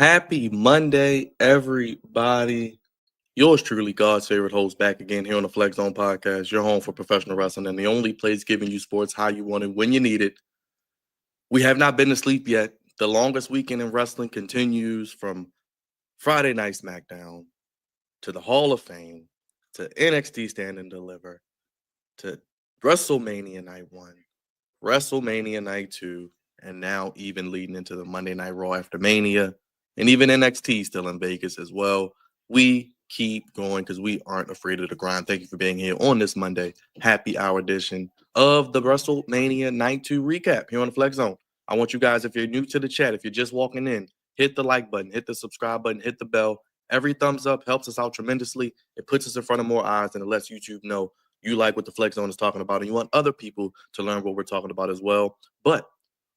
Happy Monday, everybody. Yours truly, God's favorite host, back again here on the Flex Zone Podcast, your home for professional wrestling and the only place giving you sports how you want it, when you need it. We have not been to sleep yet. The longest weekend in wrestling continues from Friday Night SmackDown to the Hall of Fame to NXT Stand and Deliver to WrestleMania Night 1, WrestleMania Night 2, and now even leading into the Monday Night Raw after Mania. And even NXT still in Vegas as well. We keep going because we aren't afraid of the grind. Thank you for being here on this Monday, happy hour edition of the WrestleMania Night 2 recap here on the Flex Zone. I want you guys, if you're new to the chat, if you're just walking in, hit the like button, hit the subscribe button, hit the bell. Every thumbs up helps us out tremendously. It puts us in front of more eyes and it lets YouTube know you like what the Flex Zone is talking about and you want other people to learn what we're talking about as well. But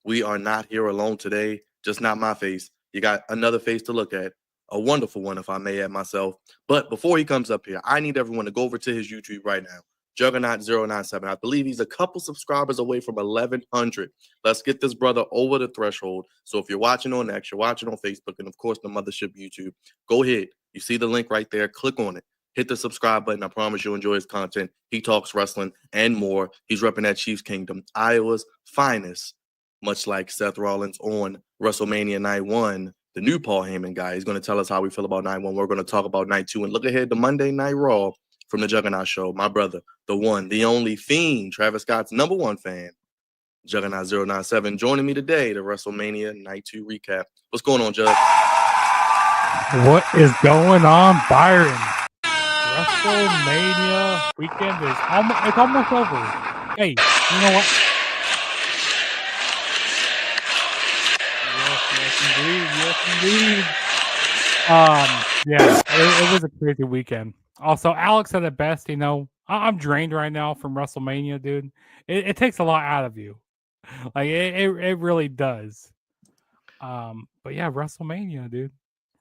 we are not here alone today, just not my face. You got another face to look at, a wonderful one, if I may add myself. But before he comes up here, I need everyone to go over to his YouTube right now, Juggernaut097. I believe he's a couple subscribers away from 1,100. Let's get this brother over the threshold. So if you're watching on X, you're watching on Facebook, and of course the Mothership YouTube, go ahead. You see the link right there. Click on it. Hit the subscribe button. I promise you'll enjoy his content. He talks wrestling and more. He's repping that Chiefs Kingdom, Iowa's finest. Much like Seth Rollins on WrestleMania Night 1, the new Paul Heyman guy. He's going to tell us how we feel about Night 1. We're going to talk about Night 2 and look ahead to Monday Night Raw from the Juggernaut Show. My brother, the one, the only Fiend, Travis Scott's #1 fan, Juggernaut097, joining me today to WrestleMania Night 2 recap. What's going on, Jug? What is going on, Byron? WrestleMania weekend is almost over. Hey, you know what? Yes, indeed. Yeah, it was a crazy weekend. Also, Alex said it best. You know, I'm drained right now from WrestleMania, dude. It takes a lot out of you, like it really does. But yeah, WrestleMania, dude.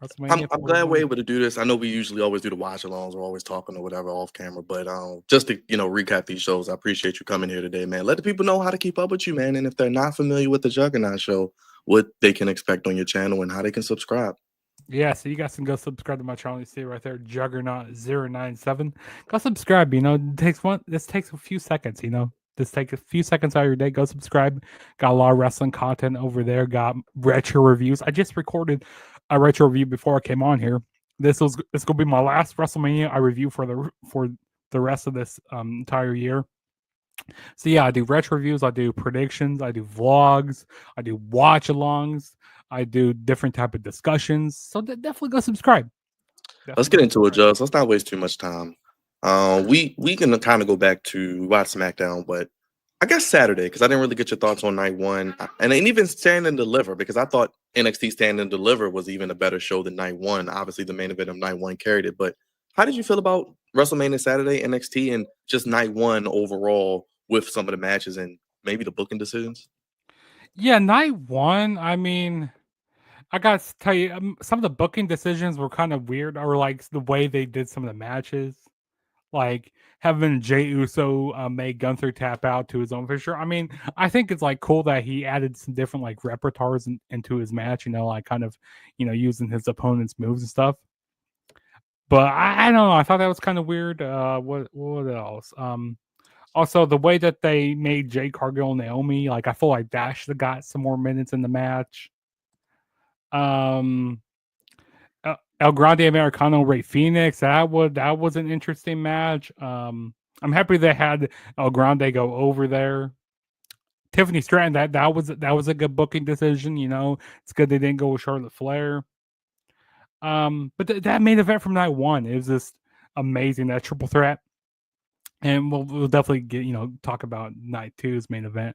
WrestleMania. I'm glad we're able to do this. I know we usually always do the watch-alongs. We're always talking or whatever off camera, but just to recap these shows, I appreciate you coming here today, man. Let the people know how to keep up with you, man, and if they're not familiar with the Juggernaut Show, what they can expect on your channel and how they can subscribe. Yeah, so you guys can go subscribe to my channel. You see it right there, Juggernaut097. Go subscribe. You know, this takes a few seconds. You know, just take a few seconds out of your day. Go subscribe. Got a lot of wrestling content over there. Got retro reviews. I just recorded a retro review before I came on here. It's gonna be my last WrestleMania I review for the rest of this entire year. So yeah, I do retro reviews, I do predictions, I do vlogs, I do watch-alongs, I do different type of discussions. So definitely go subscribe. Let's get into it, Just. Let's not waste too much time. We can kind of go back to watch SmackDown, but I guess Saturday, because I didn't really get your thoughts on Night 1. And even Stand and Deliver, because I thought NXT Stand and Deliver was even a better show than Night 1. Obviously, the main event of Night 1 carried it. But how did you feel about WrestleMania Saturday, NXT, and just Night 1 overall with some of the matches and maybe the booking decisions? Yeah, Night 1, I mean, I got to tell you, some of the booking decisions were kind of weird, or like the way they did some of the matches. Like having Jey Uso make Gunther tap out to his own finisher. I mean, I think it's like cool that he added some different like repertoires into his match, you know, like kind of, using his opponent's moves and stuff. But I don't know. I thought that was kind of weird. What else? Also, the way that they made Jade Cargill and Naomi, like I feel like that should have got some more minutes in the match. El Grande Americano, Rey Fenix, that was an interesting match. I'm happy they had El Grande go over there. Tiffany Stratton, that was a good booking decision. You know, it's good they didn't go with Charlotte Flair. But that main event from Night 1, it was just amazing, that triple threat. And we'll definitely get talk about Night 2's main event.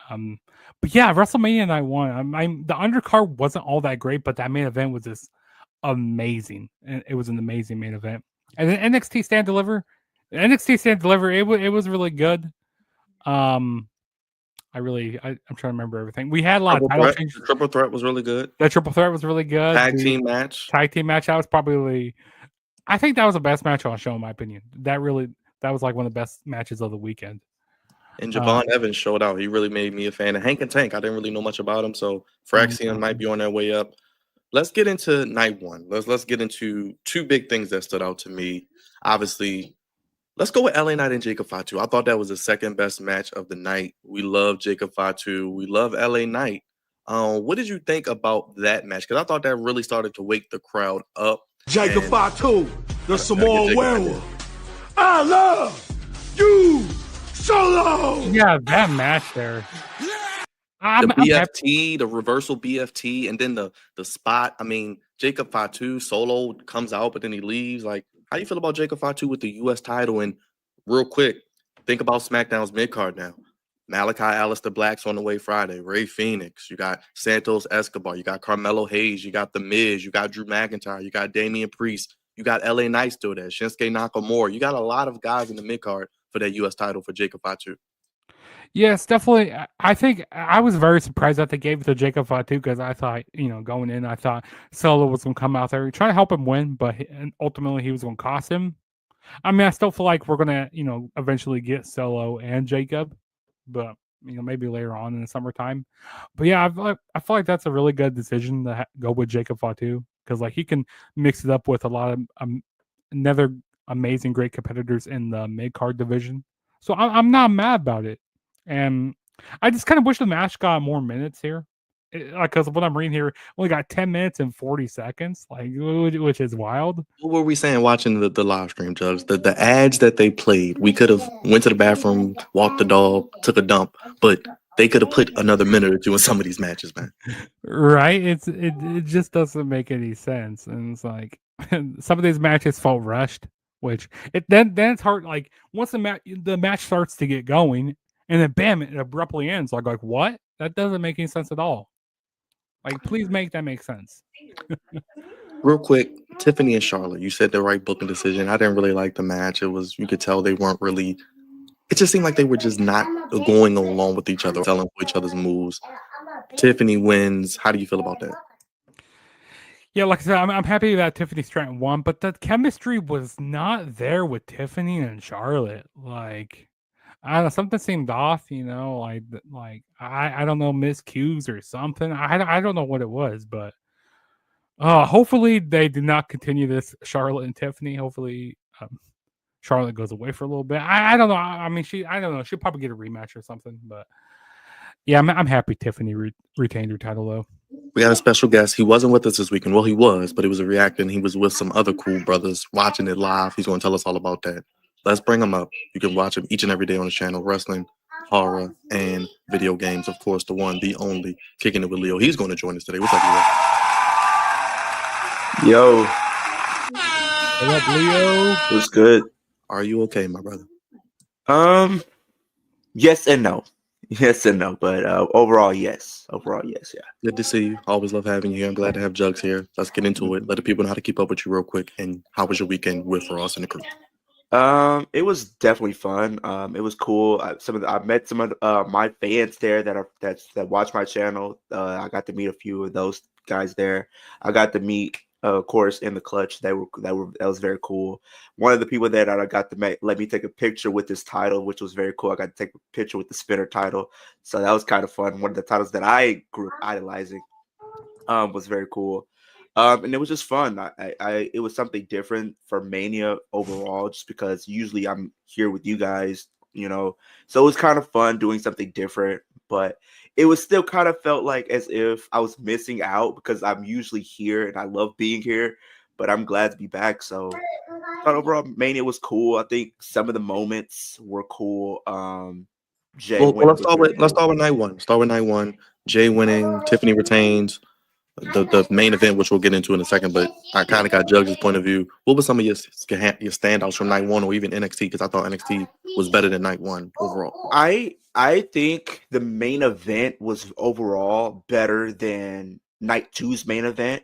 But yeah, WrestleMania Night 1. The undercard wasn't all that great, but that main event was just amazing. And it was an amazing main event. And then NXT Stand Deliver. It was really good. I'm trying to remember everything. We had a lot of title changes. The triple threat was really good. That triple threat was really good. Tag team match. That was probably, I think that was the best match on the show in my opinion. That was like one of the best matches of the weekend. And Javon Evans showed out. He really made me a fan. And Hank and Tank, I didn't really know much about him. So Phyraxian might be on their way up. let's get into night one. Let's get into two big things that stood out to me. Obviously, let's go with LA Knight and Jacob Fatu. I thought that was the second best match of the night. We love Jacob Fatu. We love LA Knight. What did you think about that match? Because I thought that really started to wake the crowd up. Jacob And Fatu, the gotta get Samoan Jacob back in. werewolf. I love you, Solo. Yeah, that match there. The I'm happy. BFT, the reversal BFT, and then the spot. I mean, Jacob Fatu solo comes out, but then he leaves. Like, how you feel about Jacob Fatu with the U.S. title? And real quick, think about SmackDown's mid card now. Malachi Alistair Black's on the way Friday. Ray Phoenix. You got Santos Escobar. You got Carmelo Hayes. You got The Miz. You got Drew McIntyre. You got Damian Priest. You got LA Knight still there. Shinsuke Nakamura. You got a lot of guys in the mid card for that U.S. title for Jacob Fatu. Yes, definitely. I think I was very surprised that they gave it to Jacob Fatu because I thought, going in, I thought Solo was going to come out there trying to help him win, but and ultimately he was going to cost him. I mean, I still feel like we're going to, eventually get Solo and Jacob, but maybe later on in the summertime. But yeah, I feel like that's a really good decision to go with Jacob Fatu because like he can mix it up with a lot of another amazing, great competitors in the mid card division. So I'm not mad about it. And I just kind of wish the match got more minutes here. Because what I'm reading here only got 10 minutes and 40 seconds, like which is wild. What were we saying watching the live stream, Jugs? The ads that they played, we could have went to the bathroom, walked the dog, took a dump, but they could have put another minute or two in some of these matches, man. Right? It just doesn't make any sense. And it's like some of these matches felt rushed, which then it's hard. Like once the match starts to get going, and then bam, it abruptly ends. Like what? That doesn't make any sense at all. Like, please make that make sense. Real quick, Tiffany and Charlotte, you said the right booking decision. I didn't really like the match. You could tell they weren't really, it just seemed like they were just not going along with each other, telling each other's moves. Tiffany wins. How do you feel about that? Yeah, like I said, I'm happy that Tiffany Stratton won, but the chemistry was not there with Tiffany and Charlotte. Like, I don't know, something seemed off, like I don't know, miscues or something. I don't know what it was, but hopefully they did not continue this Charlotte and Tiffany. Hopefully Charlotte goes away for a little bit. I don't know. I mean, I don't know. She'll probably get a rematch or something, but yeah, I'm happy Tiffany retained her title though. We got a special guest. He wasn't with us this weekend. Well, he was, but he was a reactor and he was with some other cool brothers watching it live. He's going to tell us all about that. Let's bring him up. You can watch him each and every day on the channel, wrestling, horror, and video games. Of course, the one, the only, Kicking It with Leo. He's going to join us today. What's up, Leo? Yo, What up, Leo? what's good? Are you okay, my brother? Yes and no. Yes and no, but overall, yes. Overall, yes, yeah. Good to see you. Always love having you here. I'm glad to have Jugs here. Let's get into it. Let the people know how to keep up with you real quick. And how was your weekend with Ross and the crew? It was definitely fun. It was cool. I met some of my fans there that watch my channel. I got to meet a few of those guys there. I got to meet, of course, in the clutch. That was very cool. One of the people that I got to let me take a picture with this title, which was very cool. I got to take a picture with the spinner title, so that was kind of fun. One of the titles that I grew up idolizing was very cool. And it was just fun. It was something different for Mania overall, just because usually I'm here with you guys, so it was kind of fun doing something different, but it was still kind of felt like as if I was missing out because I'm usually here and I love being here, but I'm glad to be back. So I thought overall Mania was cool. I think some of the moments were cool. Jay Well, winning let's was start very with let's cool. start with night one. Start with night one. Jay winning, Tiffany retains. The main event, which we'll get into in a second, but I kind of got Jugs' point of view. What were some of your standouts from night one or even NXT? Because I thought NXT was better than night one overall. I think the main event was overall better than night two's main event.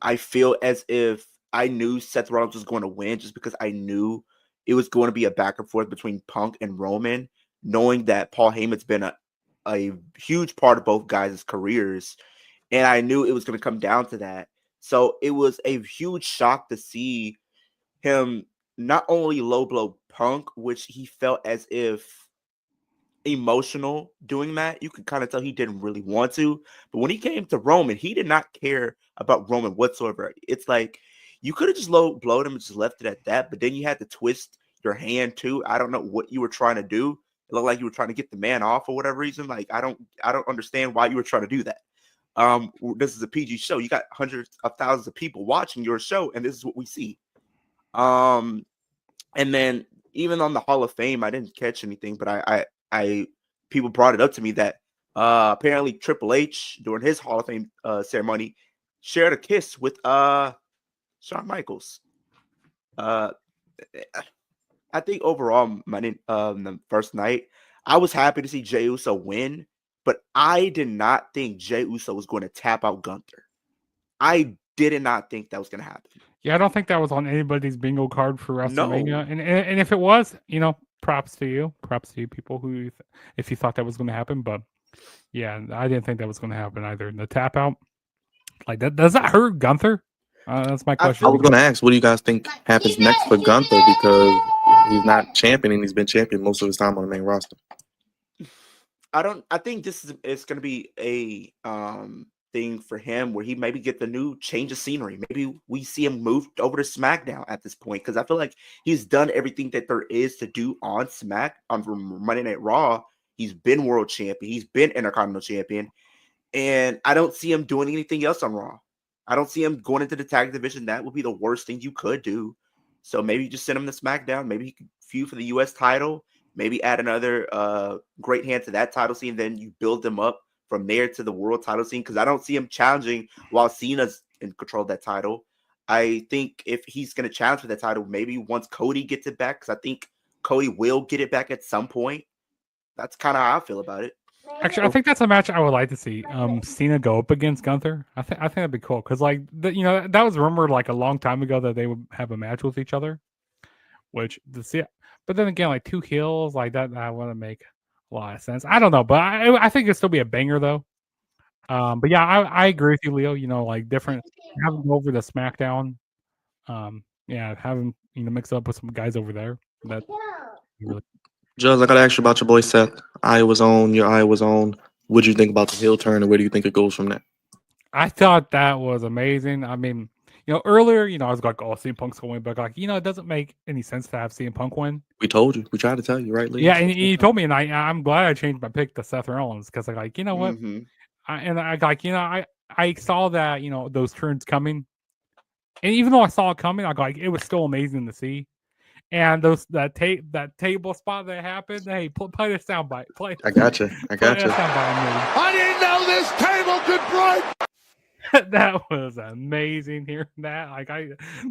I feel as if I knew Seth Rollins was going to win just because I knew it was going to be a back and forth between Punk and Roman, knowing that Paul Heyman's been a huge part of both guys' careers. And I knew it was going to come down to that. So it was a huge shock to see him not only low blow Punk, which he felt as if emotional doing that. You could kind of tell he didn't really want to. But when he came to Roman, he did not care about Roman whatsoever. It's like you could have just blowed him and just left it at that. But then you had to twist your hand too. I don't know what you were trying to do. It looked like you were trying to get the man off for whatever reason. Like I don't understand why you were trying to do that. This is a PG show. You got hundreds of thousands of people watching your show, and this is what we see. And then even on the Hall of Fame, I didn't catch anything, but I people brought it up to me that apparently Triple H during his Hall of Fame ceremony shared a kiss with Shawn Michaels. I think overall, the first night, I was happy to see Jey Uso win, but I did not think Jey Uso was going to tap out Gunther. I did not think that was going to happen. Yeah, I don't think that was on anybody's bingo card for WrestleMania. No. And if it was, props to you people who, if you thought that was going to happen. But yeah, I didn't think that was going to happen either. The tap out, like that, does that hurt Gunther? That's my question. I was going to ask, what do you guys think happens next for Gunther, because he's not champion and he's been champion most of his time on the main roster? I think it's going to be a thing for him where he maybe get the new change of scenery. Maybe we see him move over to SmackDown at this point, because I feel like he's done everything that there is to do on Monday Night Raw. He's been world champion. He's been Intercontinental champion. And I don't see him doing anything else on Raw. I don't see him going into the tag division. That would be the worst thing you could do. So maybe you just send him to SmackDown. Maybe he could feud for the U.S. title. Maybe add another great hand to that title scene. Then you build them up from there to the world title scene, because I don't see him challenging while Cena's in control of that title. I think if he's going to challenge for that title, maybe once Cody gets it back, because I think Cody will get it back at some point. That's kind of how I feel about it. Actually, I think that's a match I would like to see. Cena go up against Gunther. I think that'd be cool, because like that was rumored like a long time ago that they would have a match with each other. Which to see, but then again, like two heels like that wouldn't make a lot of sense. I don't know, but I think it'd still be a banger though. But yeah, I agree with you, Leo. Like different, have him go over to SmackDown. Yeah, have him mix up with some guys over there. That really. Judge, I got to ask you about your boy Seth. Iowa's own, your Iowa's own. What do you think about the heel turn, and where do you think it goes from there? I thought that was amazing. I mean, earlier, I was like, oh, CM Punk's going, but like, it doesn't make any sense to have CM Punk win. We told you. We tried to tell you, right, Lee? Yeah, and you told me, and I'm glad I changed my pick to Seth Rollins, because I like, what? Mm-hmm. I saw that, those turns coming, and even though I saw it coming, I like, it was still amazing to see. And that table spot that happened, hey, play the soundbite. I got you. I didn't know this table could break. That was amazing hearing that. Like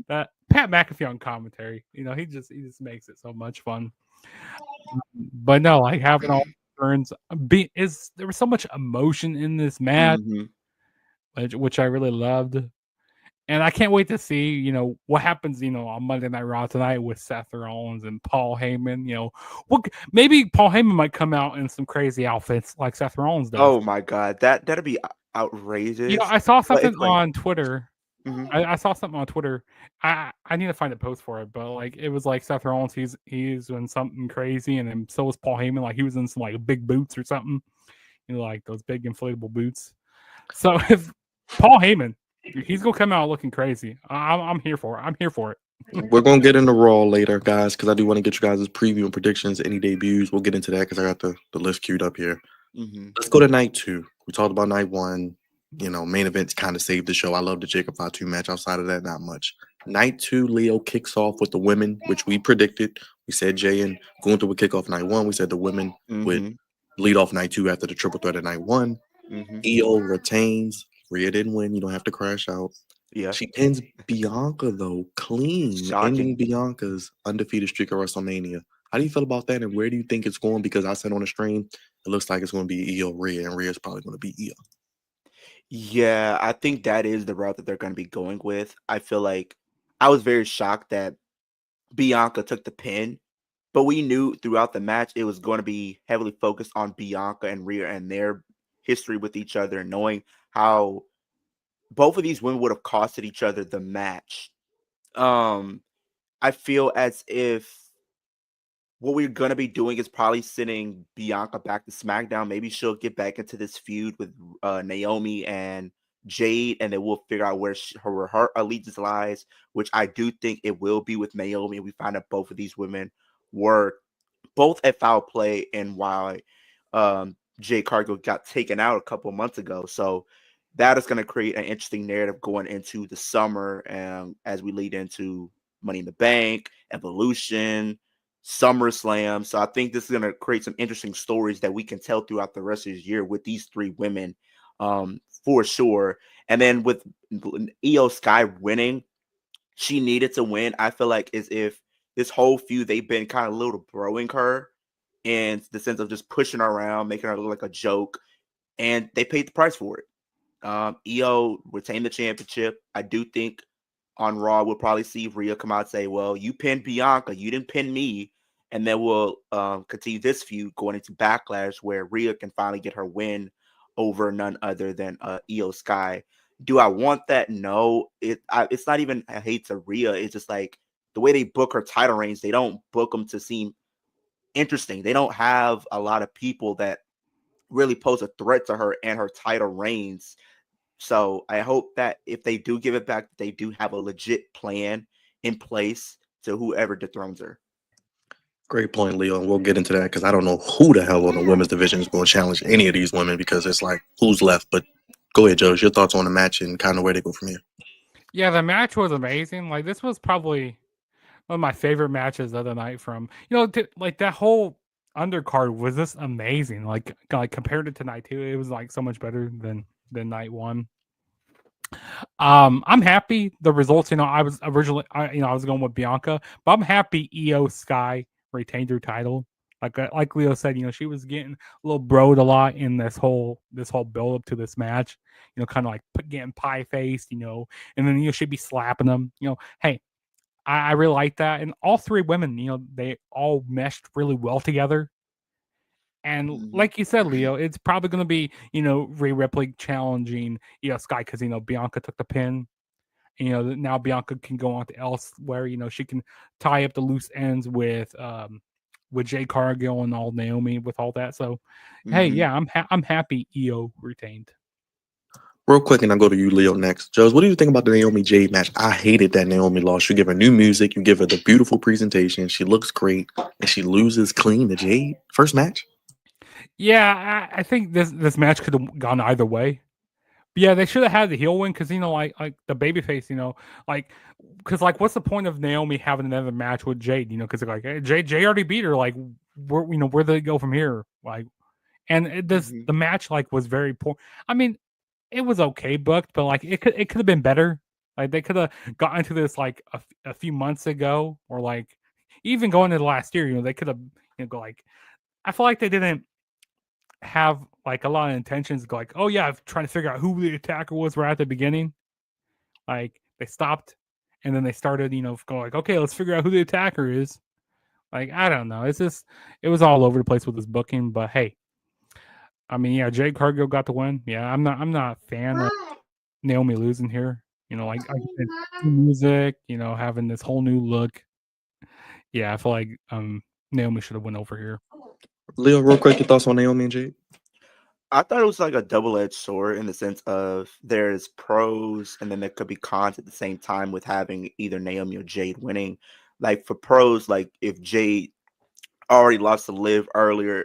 that Pat McAfee on commentary, he just makes it so much fun. But no, like having all the turns, there was so much emotion in this match, which I really loved. And I can't wait to see, what happens, on Monday Night Raw tonight with Seth Rollins and Paul Heyman. Maybe Paul Heyman might come out in some crazy outfits like Seth Rollins does. Oh my God, that'd be outrageous. I saw something on Twitter. Mm-hmm. I saw something on Twitter. I need to find a post for it, but like it was like Seth Rollins, he's doing something crazy, and then so was Paul Heyman. Like he was in some like big boots or something, like those big inflatable boots. So if Paul Heyman, he's gonna come out looking crazy. I'm here for it. I'm here for it. We're gonna get into Raw later, guys, because I do want to get you guys' preview and predictions, any debuts. We'll get into that because I got the list queued up here. Let's go to night 2. We talked about night 1. Main events kind of saved the show. I love the Jacob Fatu match. Outside of that, not much. Night 2, Leo kicks off with the women, which we predicted. We said Jay and Gunther would kick off night 1. We said the women would lead off night 2 after the triple threat of night 1. Io retains. Rhea didn't win. You don't have to crash out. Yeah. She pins Bianca, though, clean. Shocking. Ending Bianca's undefeated streak at WrestleMania. How do you feel about that, and where do you think it's going? Because I said on the stream, it looks like it's going to be Io, Rhea, and Rhea's probably going to be Io. Yeah, I think that is the route that they're going to be going with. I feel like I was very shocked that Bianca took the pin, but we knew throughout the match it was going to be heavily focused on Bianca and Rhea and their history with each other, and knowing how both of these women would have costed each other the match. I feel as if what we're gonna be doing is probably sending Bianca back to SmackDown. Maybe she'll get back into this feud with Naomi and Jade, and then we'll figure out where her allegiance lies. Which I do think it will be with Naomi. We find out both of these women were both at Foul Play and why Jade Cargill got taken out a couple months ago. So that is going to create an interesting narrative going into the summer, and as we lead into Money in the Bank, Evolution, SummerSlam. So I think this is going to create some interesting stories that we can tell throughout the rest of the year with these three women, for sure. And then with Io Sky winning, she needed to win. I feel like as if this whole feud they've been kind of little broing her in the sense of just pushing her around, making her look like a joke, and they paid the price for it. Io retained the championship. I do think on Raw we'll probably see Rhea come out and say, "Well, you pinned Bianca, you didn't pin me," and then we'll continue this feud going into Backlash where Rhea can finally get her win over none other than Io Sky. Do I want that? No. It's not even a hate to Rhea. It's just like the way they book her title reigns. They don't book them to seem interesting. They don't have a lot of people that really pose a threat to her and her title reigns. So I hope that if they do give it back, they do have a legit plan in place to whoever dethrones her. Great point, Leo. And we'll get into that because I don't know who the hell on the women's division is going to challenge any of these women because it's like who's left. But go ahead, Joe. Your thoughts on the match and kind of where they go from here. Yeah, the match was amazing. Like this was probably one of my favorite matches the other night. From like that whole undercard was just amazing. Like compared it to night two, it was like so much better than night one. I'm happy the results. I was originally, I was going with Bianca, but I'm happy Io Sky retained her title. Like Leo said, she was getting a little broed a lot in this whole build up to this match. Kind of like getting pie faced, and then she'd be slapping them. Hey, I really like that, and all three women, they all meshed really well together. And like you said, Leo, it's probably going to be, Rhea Ripley challenging, Sky because, Bianca took the pin. Now Bianca can go on to elsewhere. She can tie up the loose ends with Jade Cargill and all Naomi with all that. So, hey, yeah, I'm happy Io retained. Real quick, and I'll go to you, Leo, next. Joe, what do you think about the Naomi Jade match? I hated that Naomi lost. You give her new music, you give her the beautiful presentation. She looks great, and she loses clean to Jade. First match. Yeah, I think this match could have gone either way. But yeah, they should have had the heel win because like the babyface, because what's the point of Naomi having another match with Jade? Because like hey, Jade already beat her. Like where do they go from here? Like, and the match was very poor. I mean, it was okay booked, but like it could have been better. Like they could have got into this like a few months ago, or like even going into last year. They could have go like I feel like they didn't have like a lot of intentions go like, oh yeah, I'm trying to figure out who the attacker was right at the beginning. Like they stopped and then they started, go like, okay, let's figure out who the attacker is. Like, I don't know. It's just it was all over the place with this booking, but hey. I mean, yeah, Jade Cargill got the win. Yeah, I'm not a fan of Naomi losing here. Like I said, music, having this whole new look. Yeah, I feel like Naomi should have went over here. Leo, real quick, your thoughts on Naomi and Jade? I thought it was like a double-edged sword in the sense of there's pros and then there could be cons at the same time with having either Naomi or Jade winning. Like for pros, like if Jade already lost to Liv earlier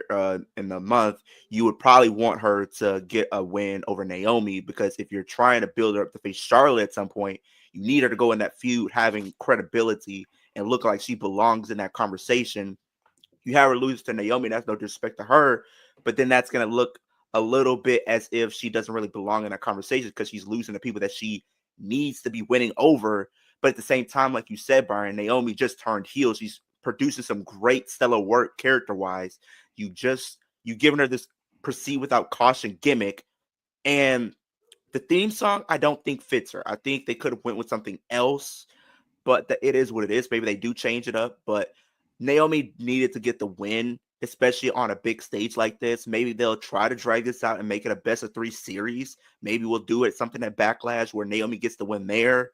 in the month, you would probably want her to get a win over Naomi because if you're trying to build her up to face Charlotte at some point, you need her to go in that feud having credibility and look like she belongs in that conversation. You have her lose to Naomi, that's no disrespect to her, but then that's going to look a little bit as if she doesn't really belong in that conversation because she's losing to people that she needs to be winning over. But at the same time, like you said, Brian, Naomi just turned heel. She's producing some great stellar work character-wise. You given her this proceed without caution gimmick, and the theme song I don't think fits her. I think they could have went with something else, but it is what it is. Maybe they do change it up, but Naomi needed to get the win, especially on a big stage like this. Maybe they'll try to drag this out and make it a best of 3 series. Maybe we'll do it something at Backlash where Naomi gets the win there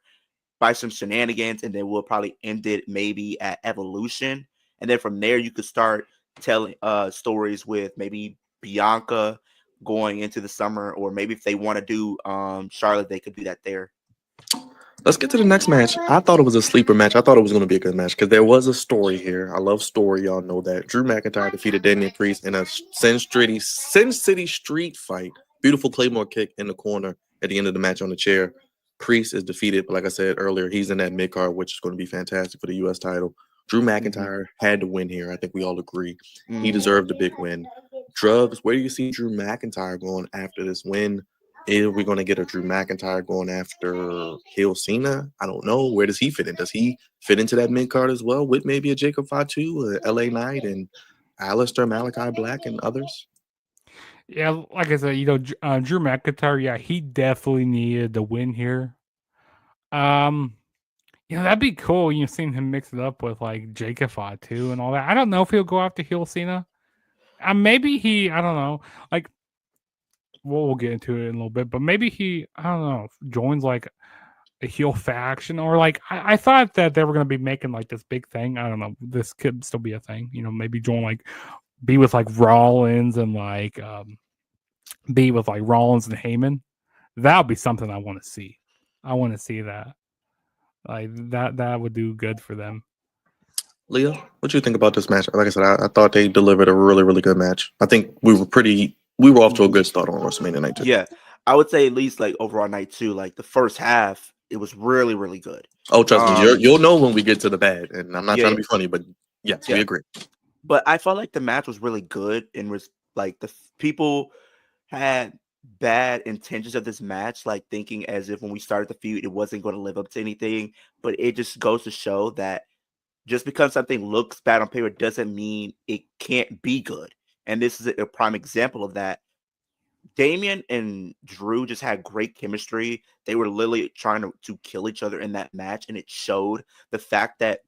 by some shenanigans, and then we'll probably end it maybe at Evolution. and then from there you could start telling stories with maybe Bianca going into the summer, or maybe if they want to do Charlotte, they could do that there. Let's get to the next match. I thought it was a sleeper match. I thought it was going to be a good match because there was a story here. I love story. Y'all know that. Drew McIntyre defeated Damian Priest in a Sin City street fight. Beautiful Claymore kick in the corner at the end of the match on the chair. Priest is defeated, but like I said earlier, he's in that mid card, which is going to be fantastic for the U.S. title. Drew McIntyre had to win here. I think we all agree. He deserved a big win. Drugs, where do you see Drew McIntyre going after this win? Are we going to get a Drew McIntyre going after Hill Cena? I don't know. Where does he fit in? Does he fit into that mid card as well with maybe a Jacob Fatu, a LA Knight, and Alistair, Malachi Black, and others? Yeah, like I said, Drew McIntyre, yeah, he definitely needed the win here. That'd be cool. Seeing him mix it up with like Jacob Fatu and all that. I don't know if he'll go after Hill Cena. Maybe I don't know. Like, we'll get into it in a little bit, but maybe he, I don't know, joins like a heel faction, or like I thought that they were going to be making like this big thing. I don't know. This could still be a thing. Maybe join like be with like Rollins and like be with like Rollins and Heyman. That would be something I want to see. I want to see that. Like that would do good for them. Leo, what do you think about this match? Like I said, I thought they delivered a really, really good match. I think we were off to a good start on WrestleMania night 2. Yeah, I would say at least like overall night 2, like the first half, it was really, really good. Oh, trust me, you'll know when we get to the bad, and I'm not trying to be funny, but yes, we agree. But I felt like the match was really good, and was like the people had bad intentions of this match, like thinking as if when we started the feud, it wasn't going to live up to anything. But it just goes to show that just because something looks bad on paper doesn't mean it can't be good. And this is a prime example of that. Damian and Drew just had great chemistry. They were literally trying to kill each other in that match, and it showed. The fact that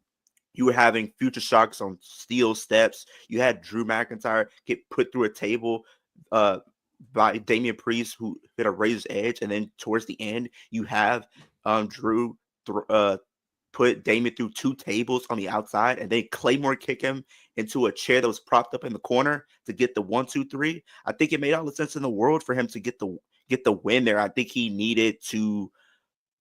you were having future shocks on steel steps. You had Drew McIntyre get put through a table by Damian Priest, who hit a razor's edge. And then towards the end, you have Drew put Damian through 2 tables on the outside, and then Claymore kick him into a chair that was propped up in the corner to get the 1, 2, 3. I think it made all the sense in the world for him to get the win there. I think he needed to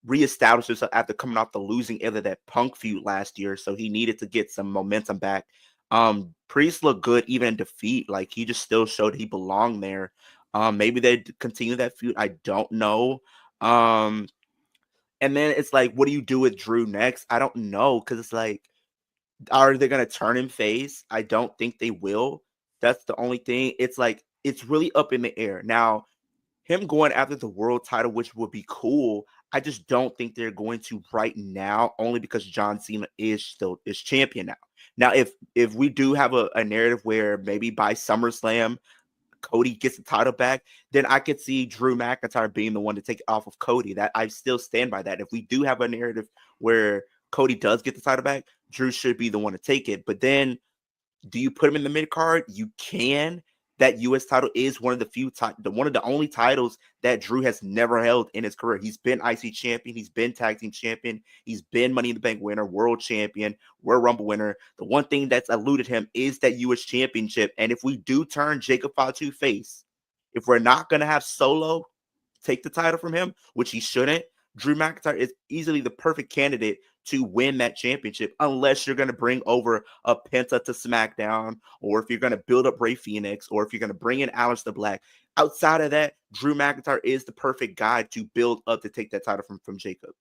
reestablish himself after coming off the losing end of that Punk feud last year, so he needed to get some momentum back. Priest looked good even in defeat. Like, he just still showed he belonged there. Maybe they continue that feud. I don't know. And then it's like, what do you do with Drew next? I don't know, because it's like, are they going to turn him face? I don't think they will. That's the only thing. It's like, it's really up in the air. Now, him going after the world title, which would be cool, I just don't think they're going to right now, only because John Cena is champion now. Now, if we do have a narrative where maybe by SummerSlam, Cody gets the title back, then I could see Drew McIntyre being the one to take it off of Cody. That I still stand by that. If we do have a narrative where Cody does get the title back, Drew should be the one to take it. But then, do you put him in the mid card? You can. That U.S. title is one of the only titles that Drew has never held in his career. He's been IC champion. He's been tag team champion. He's been Money in the Bank winner, world champion, Royal Rumble winner. The one thing that's eluded him is that U.S. championship. And if we do turn Jacob Fatu face, if we're not going to have Solo take the title from him, which he shouldn't, Drew McIntyre is easily the perfect candidate to win that championship, unless you're going to bring over a Penta to SmackDown, or if you're going to build up Rey Fenix, or if you're going to bring in Aleister Black. Outside of that, Drew McIntyre is the perfect guy to build up to take that title from Jacob.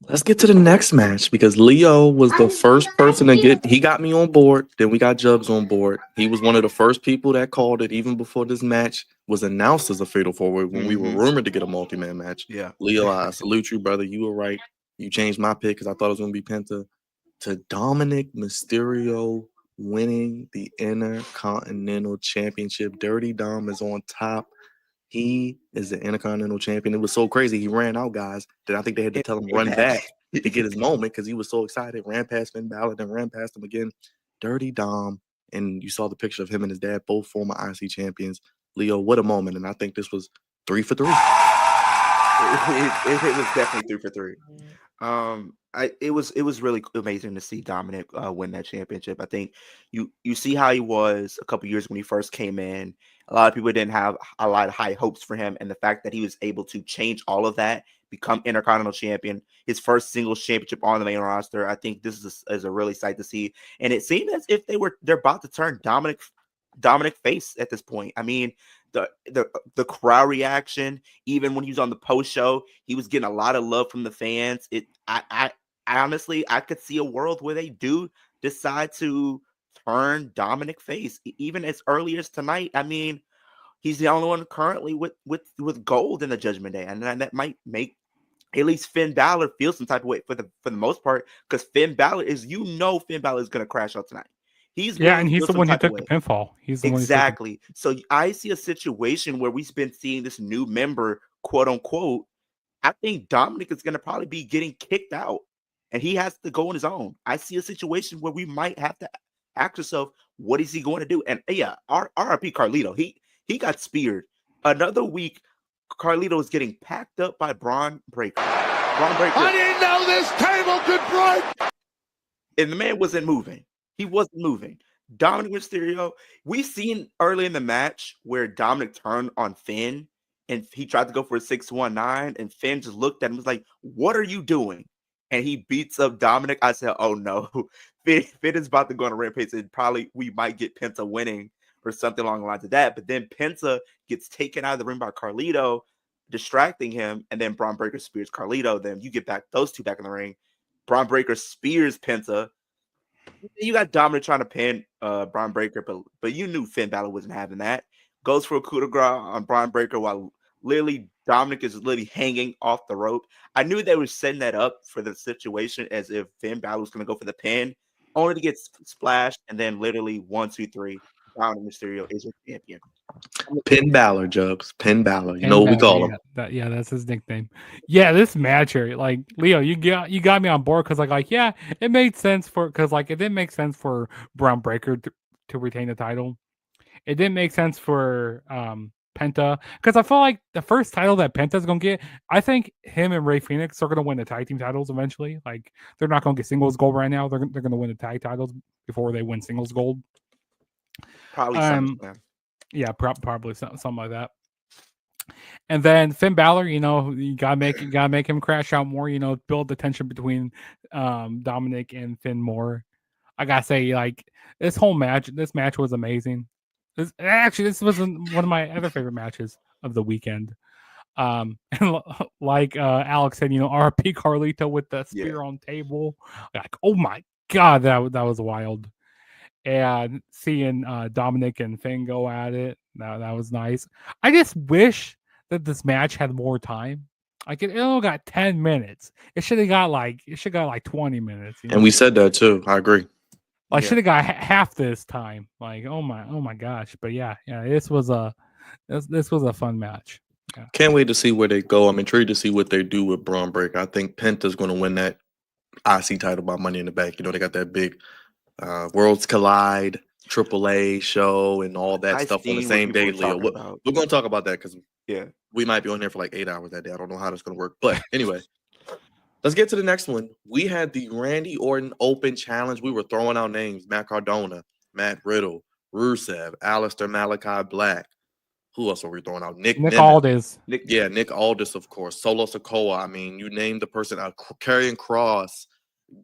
Let's get to the next match, because Leo was the first person to he got me on board. Then we got Jugs on board. He was one of the first people that called it, even before this match was announced as a Fatal 4-Way, when we were rumored to get a multi-man match. Yeah. Leo, I salute you, brother. You were right. You changed my pick because I thought it was going to be Penta. To Dominic Mysterio winning the Intercontinental Championship. Dirty Dom is on top. He is the Intercontinental Champion. It was so crazy. He ran out, guys, that I think they had to tell him run back to get his moment, because he was so excited. Ran past Finn Balor and ran past him again. Dirty Dom. And you saw the picture of him and his dad, both former IC champions. Leo, what a moment. And I think this was 3 for 3. It was definitely 3 for 3. it was really amazing to see Dominic win that championship. I think you see how he was a couple years when he first came in. A lot of people didn't have a lot of high hopes for him, and the fact that he was able to change all of that, become Intercontinental Champion, his first singles championship on the main roster. I think this is a really sight to see, and it seemed as if they're about to turn Dominic face at this point. I mean, the crowd reaction, even when he was on the post show, he was getting a lot of love from the fans. I honestly, I could see a world where they do decide to turn Dominic face, even as early as tonight. I mean, he's the only one currently with gold in the Judgment Day, and that might make at least Finn Balor feel some type of way for the most part, because Finn Balor is Finn Balor is going to crash out tonight. He's and he's feel the some one who type of took the way. pinfall. He's the Exactly. So I see a situation where we've been seeing this new member, quote unquote. I think Dominic is going to probably be getting kicked out, and he has to go on his own. I see a situation where we might have to ask ourselves, what is he going to do? And yeah, RIP Carlito. He got speared. Another week, Carlito is getting packed up by Braun Breaker. I didn't know this table could break. And the man wasn't moving. He wasn't moving. Dominic Mysterio, we seen early in the match where Dominic turned on Finn and he tried to go for a 619, and Finn just looked at him and was like, "What are you doing?" And he beats up Dominic. I said, "Oh no, Finn is about to go on a rampage, and probably we might get Penta winning or something along the lines of that." But then Penta gets taken out of the ring by Carlito, distracting him, and then Braun Breaker spears Carlito. Then you get those two back in the ring. Braun Breaker spears Penta. You got Dominic trying to pin Braun Breaker, but you knew Finn Balor wasn't having that. Goes for a coup de grace on Braun Breaker while literally Dominic is literally hanging off the rope. I knew they were setting that up for the situation as if Finn Balor was going to go for the pin, only to get splashed, and then literally 1, 2, 3, Dominic Mysterio is your champion. Pin Balor, Jugs. Pin Balor. You know what we call him. That's his nickname. Yeah, this match here, like Leo, you got me on board because yeah, it made sense because it didn't make sense for Braun Breaker to retain the title. It didn't make sense for Penta, because I feel like the first title that Penta's gonna get, I think him and Rey Fenix are gonna win the tag team titles eventually. Like, they're not gonna get singles gold right now. They're gonna win the tag titles before they win singles gold. Probably SummerSlam. Yeah, probably something like that. And then Finn Balor, you gotta make him crash out more. Build the tension between Dominic and Finn more. I gotta say, like, this match was amazing. This was one of my other favorite matches of the weekend. And like Alex said, RP Carlito with the spear on table. Like, oh my god, that was wild. And seeing Dominic and Finn go at it, that was nice. I just wish that this match had more time. Like, it only got 10 minutes. It should have got like 20 minutes. And we said that too. I agree. I should have got half this time. Like, oh my gosh. But yeah, this was a fun match. Yeah. Can't wait to see where they go. I'm intrigued to see what they do with Braun Breaker. I think Penta's going to win that IC title by Money in the Bank. They got that big Worlds Collide AAA show and all that stuff on the same day, Leo. We're going to talk about that because we might be on here for like 8 hours that day. I don't know how that's going to work. But anyway, let's get to the next one. We had the Randy Orton Open Challenge. We were throwing out names: Matt Cardona, Matt Riddle, Rusev, Aleister Malachi Black. Who else are we throwing out? Nick Aldis. Nick Aldis, of course. Solo Sikoa. I mean, you name the person. Karrion Kross.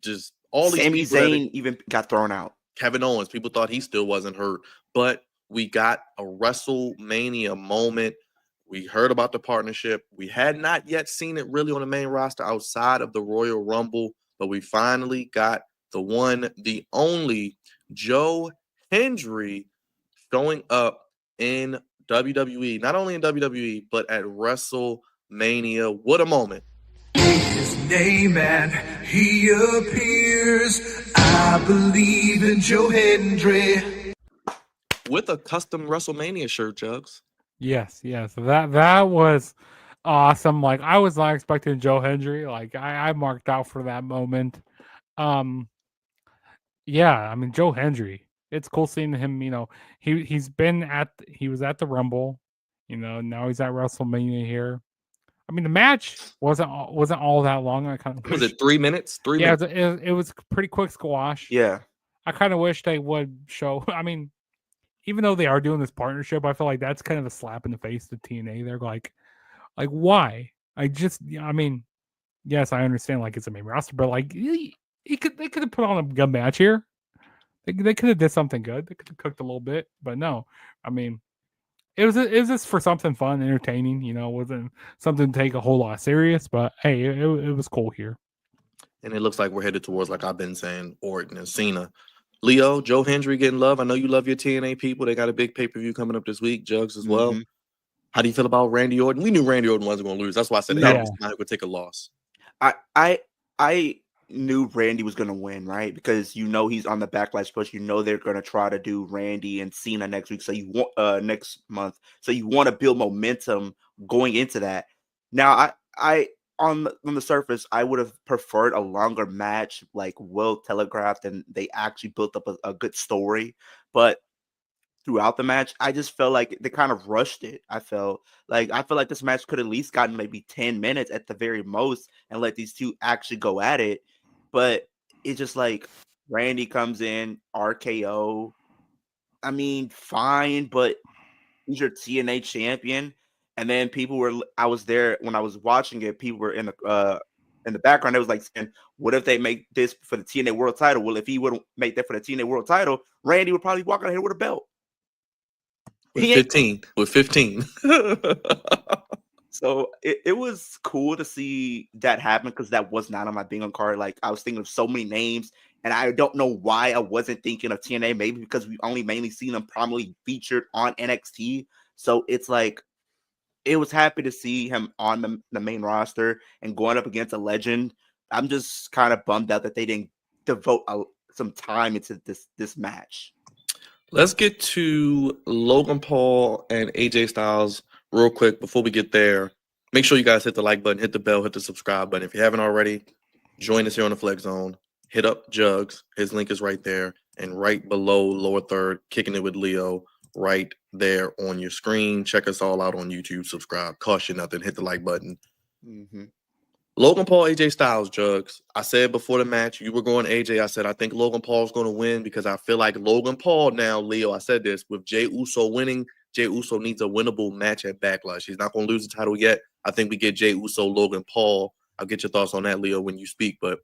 Just all these people. Sami Zayn even got thrown out. Kevin Owens. People thought he still wasn't hurt. But we got a WrestleMania moment. We heard about the partnership. We had not yet seen it really on the main roster outside of the Royal Rumble. But we finally got the one, the only Joe Hendry showing up in WWE, not only in WWE, but at WrestleMania. What a moment. His name and he appears. I believe in Joe Hendry. With a custom WrestleMania shirt, Jugs. Yes. That was awesome. Like, I was not expecting Joe Hendry. Like, I marked out for that moment. Yeah, I mean, Joe Hendry. It's cool seeing him, he was at the Rumble, now he's at WrestleMania here. I mean, the match wasn't all that long. I kind of Was it 3 minutes? 3 Yeah, minutes. it was pretty quick squash. Yeah. I kind of wish they would show. I mean, even though they are doing this partnership, I feel like that's kind of a slap in the face to TNA. They're like why? I mean, yes, I understand like it's a main roster, but like they could have put on a good match here. They could have did something good. They could have cooked a little bit, but no. I mean, it was just for something fun, entertaining. You know, it wasn't something to take a whole lot serious. But hey, it was cool here. And it looks like we're headed towards, like I've been saying, Orton and Cena. Leo, Joe Hendry getting love. I know you love your TNA people. They got a big pay-per-view coming up this week. Jugs as well. Mhm. How do you feel about Randy Orton? We knew Randy Orton wasn't going to lose. That's why I said No. I would take a loss. I knew Randy was gonna win, right? Because he's on the Backlash push. They're gonna try to do Randy and Cena next week. So you want next month. So you want to build momentum going into that. Now I on the surface, I would have preferred a longer match, like well telegraphed, and they actually built up a good story. But throughout the match, I just felt like they kind of rushed it. I feel like this match could at least gotten maybe 10 minutes at the very most and let these two actually go at it. But it's just like Randy comes in, RKO. I mean, fine, but he's your TNA champion. And then I was there when I was watching it, people were in the background. It was like saying, what if they make this for the TNA World title? Well, if he wouldn't make that for the TNA World title, Randy would probably walk out here with a belt. With 15. With 15. So it was cool to see that happen because that was not on my bingo card. Like I was thinking of so many names, and I don't know why I wasn't thinking of TNA. Maybe because we only mainly seen them prominently featured on NXT. So it's like it was happy to see him on the main roster and going up against a legend. I'm just kind of bummed out that they didn't devote some time into this match. Let's get to Logan Paul and AJ Styles real quick before we get there. Make sure you guys hit the like button, hit the bell, hit the subscribe button. If you haven't already, join us here on the Flex Zone. Hit up Jugs. His link is right there. And right below lower third, Kicking It with Leo, right there on your screen. Check us all out on YouTube. Subscribe. Cost you nothing. Hit the like button. Mm-hmm. Logan Paul, AJ Styles, Jugs. I said before the match, you were going AJ. I said, I think Logan Paul's going to win because I feel like Logan Paul now, Leo, I said this, with Jey Uso winning, Jey Uso needs a winnable match at Backlash. He's not going to lose the title yet. I think we get Jey Uso, Logan Paul. I'll get your thoughts on that, Leo, when you speak. But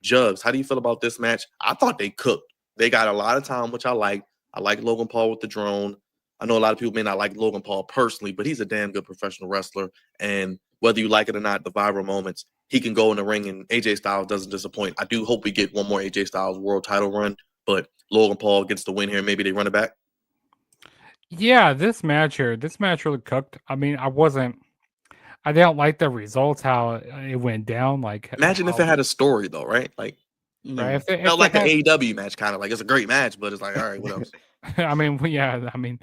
Jugs, how do you feel about this match? I thought they cooked. They got a lot of time, which I like. I like Logan Paul with the drone. I know a lot of people may not like Logan Paul personally, but he's a damn good professional wrestler. And whether you like it or not, the viral moments, he can go in the ring, and AJ Styles doesn't disappoint. I do hope we get one more AJ Styles world title run, but Logan Paul gets the win here. Maybe they run it back. Yeah, this match really cooked. I mean, I didn't like the results, how it went down. Like, Imagine if it had a story, though, right? Like, right? If felt like an AEW match, kind of like it's a great match, but it's like, all right, what else? I mean, yeah, I mean,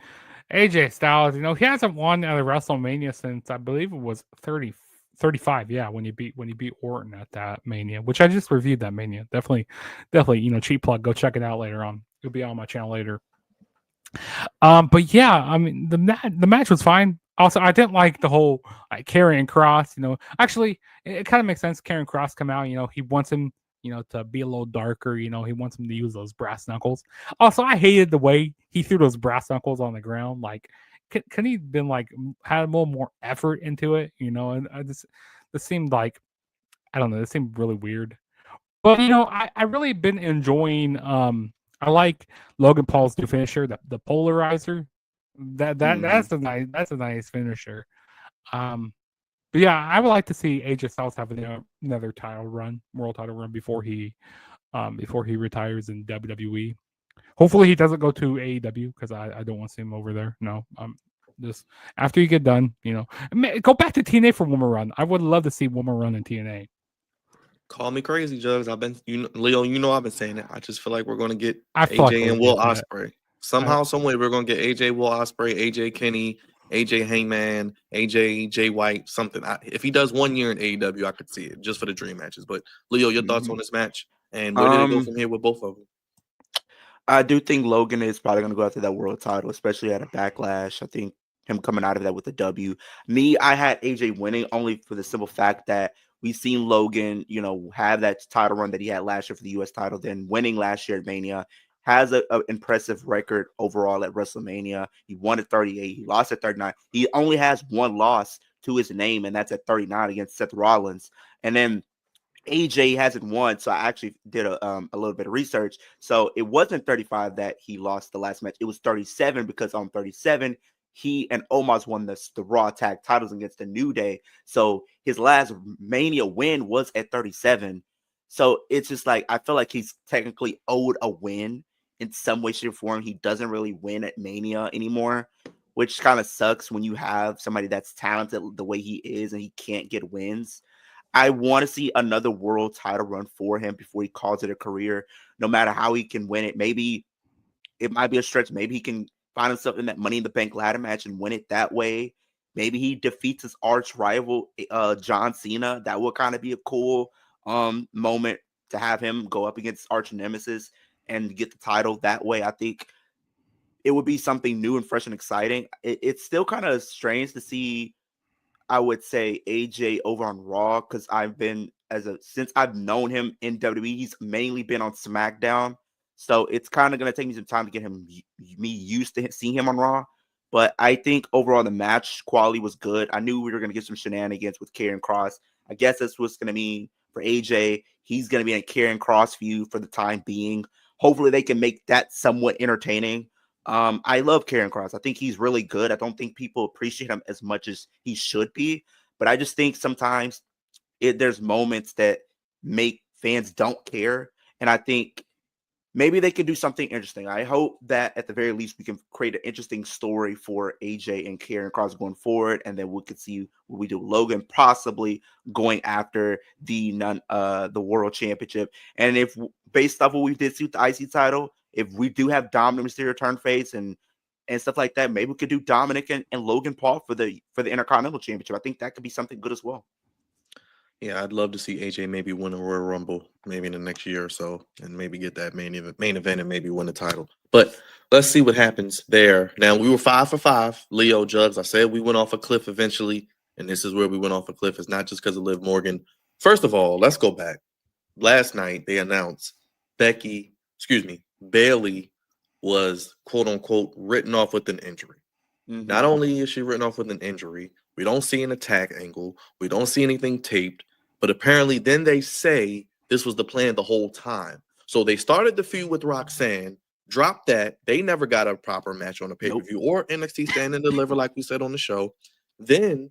AJ Styles, he hasn't won at a WrestleMania since I believe it was 35. Yeah, when he beat Orton at that Mania, which I just reviewed that Mania. Definitely, cheap plug. Go check it out later on. It'll be on my channel later. But yeah, I mean, the match was fine. Also, I didn't like the whole Karrion Kross. Actually, it kind of makes sense. Karrion Kross come out. He wants him, to be a little darker. He wants him to use those brass knuckles. Also, I hated the way he threw those brass knuckles on the ground. Like, could he been like had a little more effort into it? And this seemed like, I don't know. This seemed really weird. But I really been enjoying. I like Logan Paul's new finisher, the polarizer. That's a nice finisher. But yeah, I would like to see AJ Styles have another world title run before he retires in WWE. Hopefully he doesn't go to AEW because I don't want to see him over there. No, just after you get done, go back to TNA for one more run. I would love to see one more run in TNA. Call me crazy, Jugs. Leo, I've been saying it. I just feel like we're going to get AJ like and Will Ospreay. Somehow, some way, we're going to get AJ, Will Ospreay, AJ Kenny, AJ Hangman, AJ Jay White, something. If he does 1 year in AEW, I could see it just for the dream matches. But Leo, your thoughts on this match, and where did it go from here with both of them? I do think Logan is probably going to go after that world title, especially at a Backlash. I think him coming out of that with a W. Me, I had AJ winning only for the simple fact that we've seen Logan, have that title run that he had last year for the U.S. title, then winning last year at Mania. Has an impressive record overall at WrestleMania. He won at 38. He lost at 39. He only has one loss to his name, and that's at 39 against Seth Rollins. And then AJ hasn't won, so I actually did a little bit of research. So it wasn't 35 that he lost the last match. It was 37 because on 37, he and Omos won the Raw tag titles against the New Day. So his last Mania win was at 37. So it's just like I feel like he's technically owed a win in some way, shape, or form. He doesn't really win at Mania anymore, which kind of sucks when you have somebody that's talented the way he is and he can't get wins. I want to see another world title run for him before he calls it a career, no matter how he can win it. Maybe it might be a stretch. Maybe he can find himself in that Money in the Bank ladder match and win it that way. Maybe he defeats his arch rival, John Cena. That would kind of be a cool moment to have him go up against arch nemesis and get the title that way. I think it would be something new and fresh and exciting. It's still kind of strange to see, I would say, AJ over on Raw, because since I've known him in WWE, he's mainly been on SmackDown. So it's kind of going to take me some time to get me used to seeing him on Raw. But I think overall the match quality was good. I knew we were going to get some shenanigans with Karrion Kross. I guess that's what's going to mean for AJ. He's going to be in Karrion Kross feud for the time being. Hopefully they can make that somewhat entertaining. I love Karrion Kross. I think he's really good. I don't think people appreciate him as much as he should be. But I just think sometimes there's moments that make fans don't care. And I think maybe they can do something interesting. I hope that at the very least we can create an interesting story for AJ and Karrion Kross going forward, and then we could see what we do. Logan possibly going after the World Championship, and if based off what we did see with the IC title, if we do have Dominic Mysterio turn face and stuff like that, maybe we could do Dominic and Logan Paul for the Intercontinental Championship. I think that could be something good as well. Yeah, I'd love to see AJ maybe win a Royal Rumble maybe in the next year or so, and maybe get that main event and maybe win the title. But let's see what happens there. Now, we were 5 for 5, Leo, Jugs. I said we went off a cliff eventually, and this is where we went off a cliff. It's not just because of Liv Morgan. First of all, let's go back. Last night, they announced Bayley was, quote-unquote, written off with an injury. Mm-hmm. Not only is she written off with an injury, we don't see an attack angle, we don't see anything taped, but apparently then they say this was the plan the whole time. So they started the feud with Roxanne, dropped that. They never got a proper match on a pay-per-view or NXT Stand and Deliver like we said on the show. Then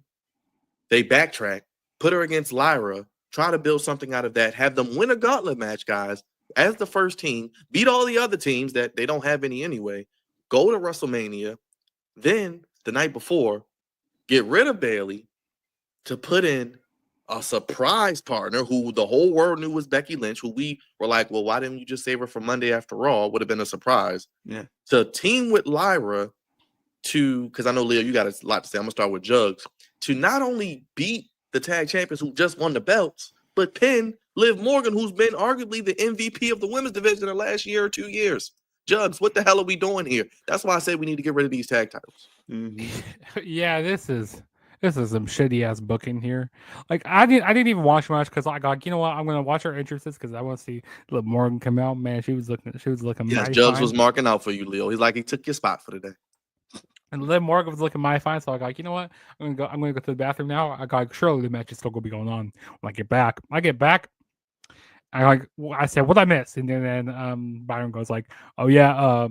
they backtrack, put her against Lyra, try to build something out of that, have them win a gauntlet match, guys, as the first team, beat all the other teams that they don't have any anyway, go to WrestleMania, then the night before, get rid of Bayley to put in a surprise partner who the whole world knew was Becky Lynch, who we were like, well, why didn't you just save her for Monday after Raw? Would have been a surprise. Yeah. To team with Lyra because I know, Leo, you got a lot to say. I'm going to start with Jugs. To not only beat the tag champions who just won the belts, but pin Liv Morgan, who's been arguably the MVP of the women's division in the last year or 2 years. Jugs, what the hell are we doing here? That's why I said we need to get rid of these tag titles. Mm-hmm. Yeah, this is some shitty ass booking here. Like I didn't even watch much because I got, you know what, I'm gonna watch her entrances because I want to see Liv Morgan come out. Man, she was looking. Yes, Jugs was marking out for you, Leo. He's like, he took your spot for the day. And Liv Morgan was looking mighty fine, so I got, you know what, I'm gonna go to the bathroom now. I got, surely the match is still gonna be going on. When I get back, I said, what I miss? And then Byron goes like, oh yeah,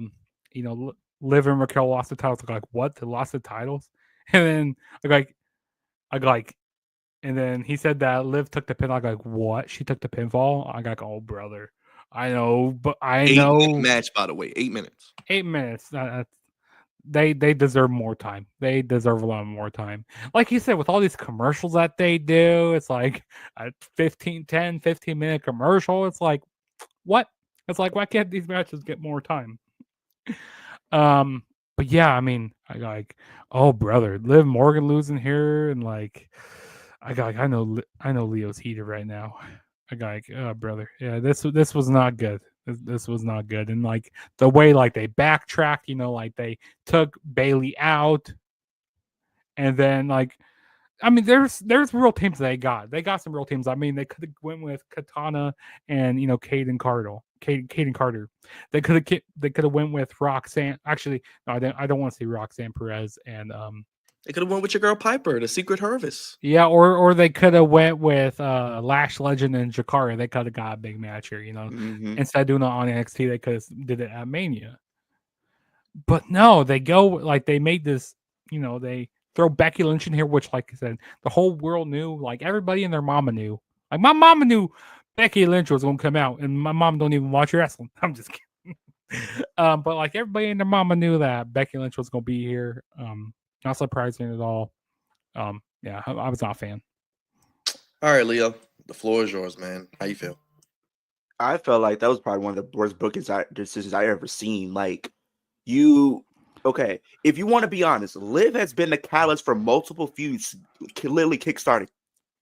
Liv and Raquel lost the titles. I'm like, what? They lost the titles? And then and then he said that Liv took the pin. I'm like, what? She took the pinfall? I got, oh brother, I know, but I know. 8-minute match, by the way, 8 minutes. 8 minutes. They deserve more time. They deserve a lot more time. Like you said, with all these commercials that they do, it's like a 15-minute commercial. It's like, what? It's like, why can't these matches get more time? But yeah, I mean, I like, oh brother, Liv Morgan losing here, and like, I know Leo's heated right now. I got like, oh brother, yeah, this was not good. This was not good. And like the way like they backtracked, like they took Bayley out. And then like, I mean, there's real teams they got. They got some real teams. I mean, they could have went with Katana and Caden Carter. Caden Carter. They could have went with Roxanne. Actually, no, I don't want to see Roxanne Perez and They could have went with your girl Piper, the Secret Hervis. yeah, or they could have went with Lash Legend and Jakara. They could have got a big match here. Mhm. Instead of doing it on NXT, they could have did it at Mania. But no, they go like they made this. They throw Becky Lynch in here, which, like I said, the whole world knew. Like everybody and their mama knew. Like my mama knew Becky Lynch was gonna come out, and my mom don't even watch wrestling. I'm just kidding. But like everybody and their mama knew that Becky Lynch was gonna be here. Not surprising at all. Yeah, I was not a fan. All right, Leo, the floor is yours, man. How you feel? I felt like that was probably one of the worst decisions I ever seen. Like, okay, if you want to be honest, Liv has been the catalyst for multiple feuds, literally kickstarted.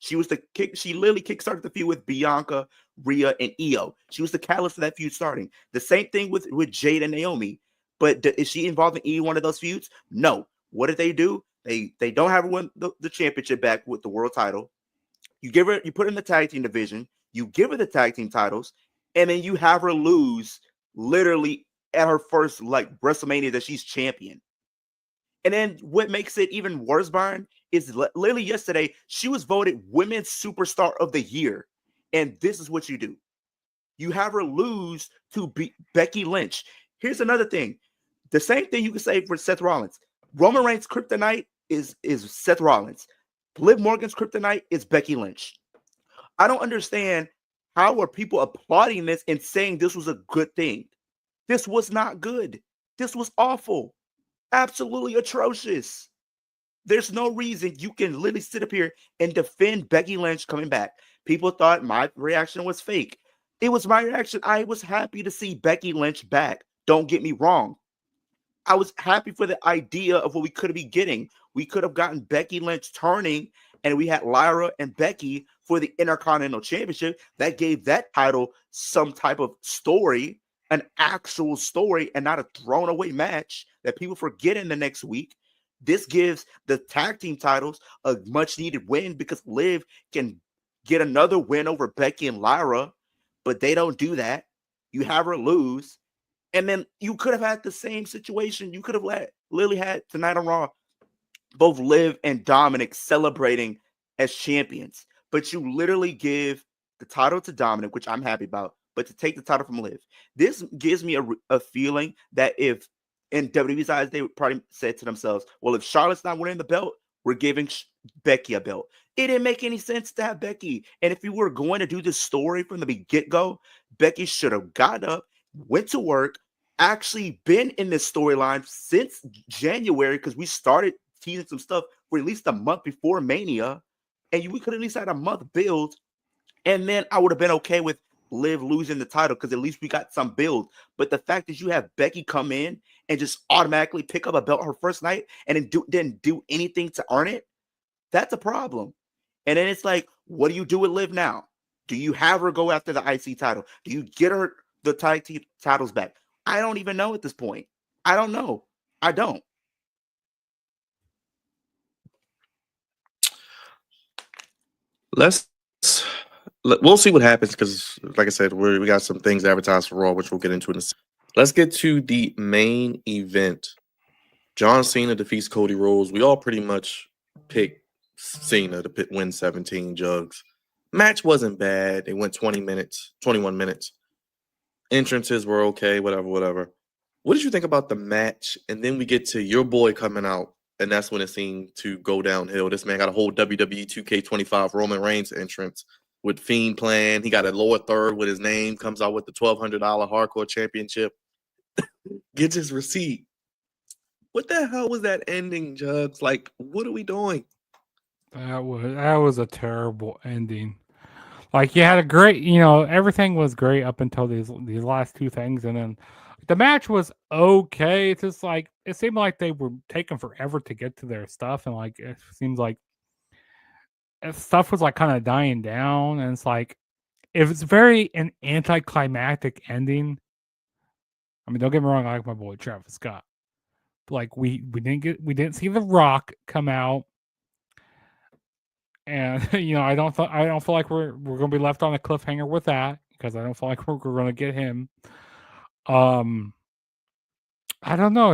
She literally kickstarted the feud with Bianca, Rhea, and Io. She was the catalyst for that feud starting. The same thing with Jade and Naomi. But is she involved in either one of those feuds? No. What did they do? They don't have her win the championship back with the world title. You put her in the tag team division, you give her the tag team titles, and then you have her lose literally at her first like WrestleMania that she's champion. And then what makes it even worse, Byron, is literally yesterday she was voted Women's Superstar of the Year. And this is what you do. You have her lose to Becky Lynch. Here's another thing. The same thing you can say for Seth Rollins. Roman Reigns' kryptonite is Seth Rollins. Liv Morgan's kryptonite is Becky Lynch. I don't understand how are people applauding this and saying this was a good thing. This was not good. This was awful. Absolutely atrocious. There's no reason you can literally sit up here and defend Becky Lynch coming back. People thought my reaction was fake. It was my reaction. I was happy to see Becky Lynch back. Don't get me wrong. I was happy for the idea of what we could be getting. We could have gotten Becky Lynch turning, and we had Lyra and Becky for the Intercontinental Championship. That gave that title some type of story, an actual story, and not a thrown away match that people forget in the next week. This gives the tag team titles a much needed win because Liv can get another win over Becky and Lyra, but they don't do that. You have her lose. And then you could have had the same situation. You could have literally had tonight on Raw, both Liv and Dominic celebrating as champions. But you literally give the title to Dominic, which I'm happy about, but to take the title from Liv. This gives me a feeling that if in WWE's eyes, they would probably say to themselves, well, if Charlotte's not winning the belt, we're giving Becky a belt. It didn't make any sense to have Becky. And if you were going to do this story from the get-go, Becky should have gotten up, went to work, actually been in this storyline since January because we started teasing some stuff for at least a month before Mania, and we could at least had a month build, and then I would have been okay with Liv losing the title because at least we got some build. But the fact that you have Becky come in and just automatically pick up a belt her first night and then didn't do anything to earn it, that's a problem. And then it's like, what do you do with Liv now? Do you have her go after the IC title? Do you get her the tag team titles back? I don't even know at this point. I don't know. I don't. We'll see what happens because, like I said, we got some things advertised for Raw, which we'll get into in a second. Let's get to the main event. John Cena defeats Cody Rhodes. We all pretty much picked Cena to win 17 jugs. Match wasn't bad. It went 21 minutes. Entrances were okay, whatever. What did you think about the match? And then we get to your boy coming out, and that's when it seemed to go downhill. This man got a whole WWE 2K25 Roman Reigns entrance with Fiend playing. He got a lower third with his name, comes out with the $1,200 Hardcore Championship. Gets his receipt. What the hell was that ending, Jugs? Like, what are we doing? That was a terrible ending. Like you had a great, everything was great up until these last two things, and then the match was okay. It's just like it seemed like they were taking forever to get to their stuff, and like it seems like stuff was like kind of dying down, and it's like if it's very an anticlimactic ending. I mean, don't get me wrong, I like my boy Travis Scott, Like we didn't see The Rock come out, and I don't feel like we're gonna be left on a cliffhanger with that, because I don't feel like we're gonna get him. I don't know.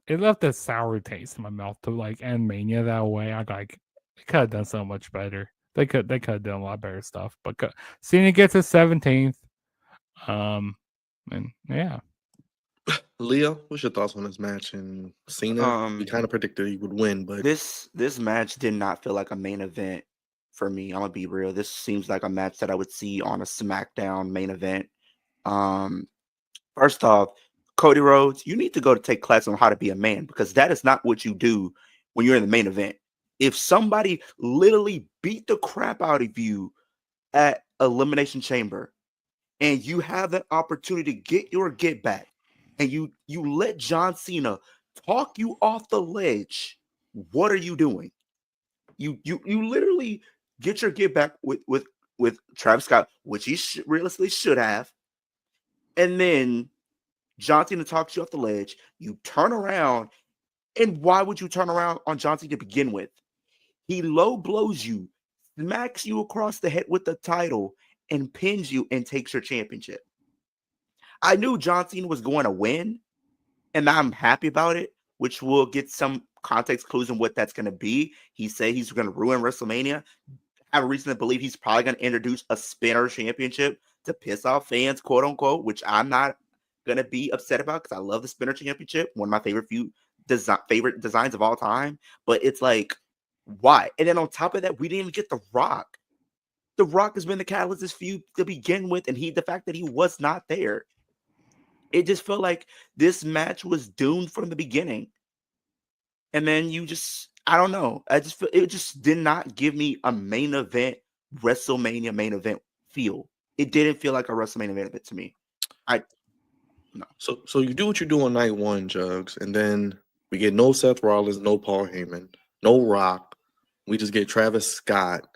It left a sour taste in my mouth to like end Mania that way. I like they could have done so much better. They could have done a lot better stuff. But Cena gets his 17th. And yeah. Leo, what's your thoughts on this match? And Cena, we kind of predicted he would win, but this match did not feel like a main event for me. I'm gonna be real. This seems like a match that I would see on a SmackDown main event. First off, Cody Rhodes, you need to go to take class on how to be a man, because that is not what you do when you're in the main event. If somebody literally beat the crap out of you at Elimination Chamber and you have that opportunity to get your get back, and you let John Cena talk you off the ledge, what are you doing? You literally get your get back with Travis Scott, which he realistically should have, and then John Cena talks you off the ledge. You turn around, and why would you turn around on John Cena to begin with? He low blows you, smacks you across the head with the title, and pins you and takes your championship. I knew John Cena was going to win, and I'm happy about it, which will get some context clues on what that's going to be. He said he's going to ruin WrestleMania. I have a reason to believe he's probably going to introduce a spinner championship to piss off fans, quote unquote, which I'm not going to be upset about, because I love the spinner championship, one of my favorite favorite designs of all time. But it's like, why? And then on top of that, we didn't even get The Rock. The Rock has been the catalyst of this feud to begin with, and the fact that he was not there, it just felt like this match was doomed from the beginning. And then I don't know. It just did not give me a main event, WrestleMania main event feel. It didn't feel like a WrestleMania main event to me. No. So you do what you do on night one, Jugs, and then we get no Seth Rollins, no Paul Heyman, no Rock. We just get Travis Scott.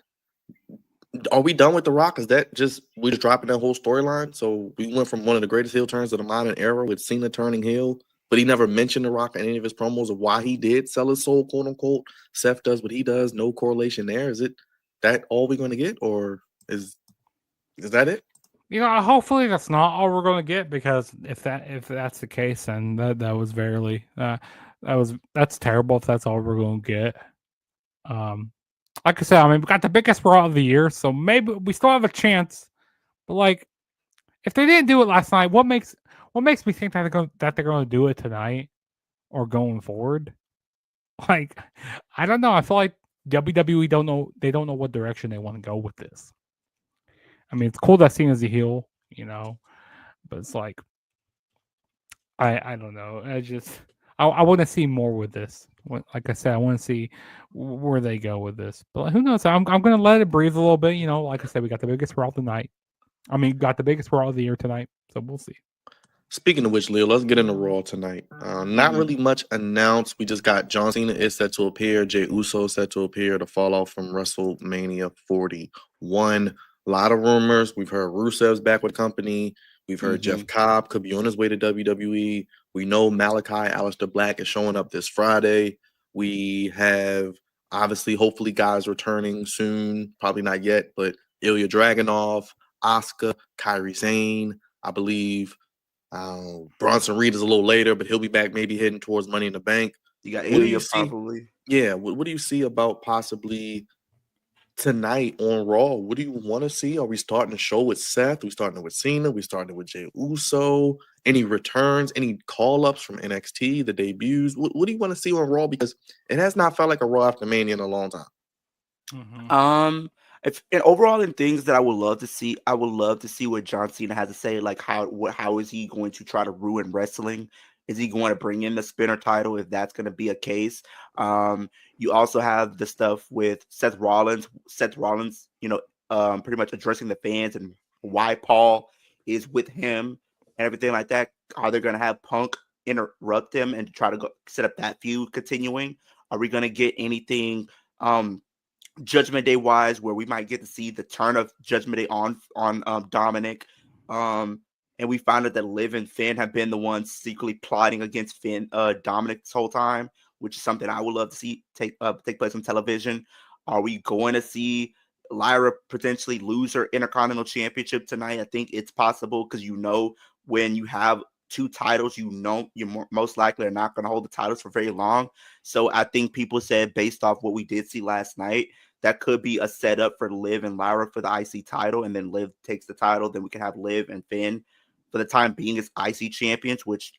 Are we done with The Rock? Is that we just dropping that whole storyline? So we went from one of the greatest heel turns of the modern era with Cena turning heel, but he never mentioned The Rock in any of his promos of why he did sell his soul, quote unquote. Seth does what he does. No correlation there. Is it that all we're going to get, or is that it? Hopefully that's not all we're going to get, because if that's the case, then that was that's terrible if that's all we're going to get. Like I said, I mean, we got the biggest Raw of the year, so maybe we still have a chance. But like, if they didn't do it last night, what makes me think that they're going to do it tonight or going forward? Like, I don't know. I feel like WWE don't know what direction they want to go with this. I mean, it's cool that Cena's a heel, but it's like, I don't know. I want to see more with this. Like I said, I want to see where they go with this. But who knows? I'm going to let it breathe a little bit. Like I said, we got the biggest Raw tonight. I mean, got the biggest Raw of the year tonight. So we'll see. Speaking of which, Leo, let's get into Raw tonight. Not really much announced. We just got John Cena is set to appear. Jey Uso set to appear to fall off from WrestleMania 41. A lot of rumors. We've heard Rusev's back with the company. We've heard Jeff Cobb could be on his way to WWE. We know Malachi Aleister Black is showing up this Friday. We have, obviously, hopefully, guys returning soon. Probably not yet, but Ilya Dragunov, Asuka, Kairi Sane, I believe. Bronson Reed is a little later, but he'll be back maybe heading towards Money in the Bank. You got Ilya probably. Yeah, what do you see about possibly tonight on Raw? What do you want to see? Are we starting to show with Seth? Are we starting with Cena? We starting with Jey Uso? Any returns? Any call-ups from NXT? The debuts? What do you want to see on Raw? Because it has not felt like a Raw after Mania in a long time. And overall, in things that I would love to see what John Cena has to say. Like how is he going to try to ruin wrestling? Is he going to bring in the spinner title if that's going to be a case? You also have the stuff with Seth Rollins, pretty much addressing the fans and why Paul is with him and everything like that. Are they going to have Punk interrupt him and try to go set up that feud continuing? Are we going to get anything Judgment Day wise where we might get to see the turn of Judgment Day on Dominic? And and we found out that Liv and Finn have been the ones secretly plotting against Dominic this whole time, which is something I would love to see take place on television. Are we going to see Lyra potentially lose her Intercontinental Championship tonight? I think it's possible because when you have two titles, you're most likely are not going to hold the titles for very long. So I think people said, based off what we did see last night, that could be a setup for Liv and Lyra for the IC title, and then Liv takes the title. Then we can have Liv and Finn for the time being as IC champions, which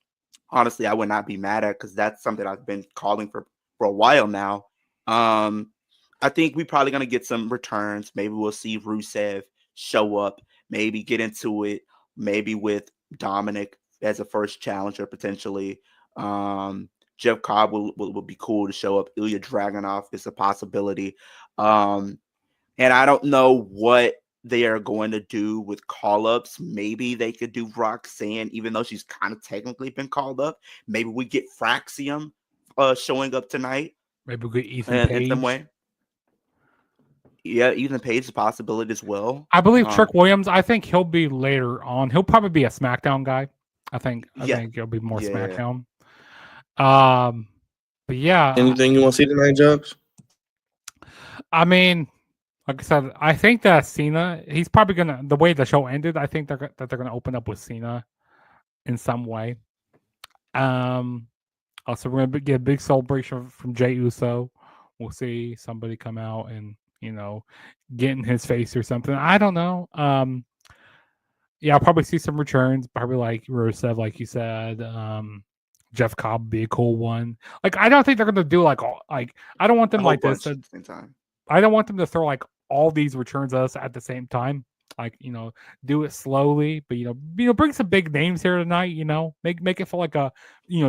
honestly I would not be mad at because that's something I've been calling for a while now. I think we're probably going to get some returns. Maybe we'll see Rusev show up, maybe get into it, maybe with Dominic as a first challenger potentially. Jeff Cobb will be cool to show up. Ilya Dragunov is a possibility. And I don't know what they are going to do with call-ups. Maybe they could do Roxanne, even though she's kind of technically been called up. Maybe we get Fraxium showing up tonight. Maybe we get Ethan Page. In some way. Yeah, Ethan Page is a possibility as well. I believe Trick Williams, I think he'll be later on. He'll probably be a SmackDown guy. I think he'll be more SmackDown. But yeah. Anything you want to see tonight, Jobs? I mean, like I said, I think that Cena, he's probably gonna, the way the show ended, I think that they're gonna open up with Cena in some way. Also we're gonna get a big celebration from Jey Uso. We'll see somebody come out and get in his face or something. I don't know. Yeah, I'll probably see some returns, probably like Rusev, like you said. Jeff Cobb would be a cool one. Like, I don't think they're gonna do I don't want them like this. At the same time. I don't want them to throw like all these returns at us at the same time. Like, do it slowly, but bring some big names here tonight. Make it feel like a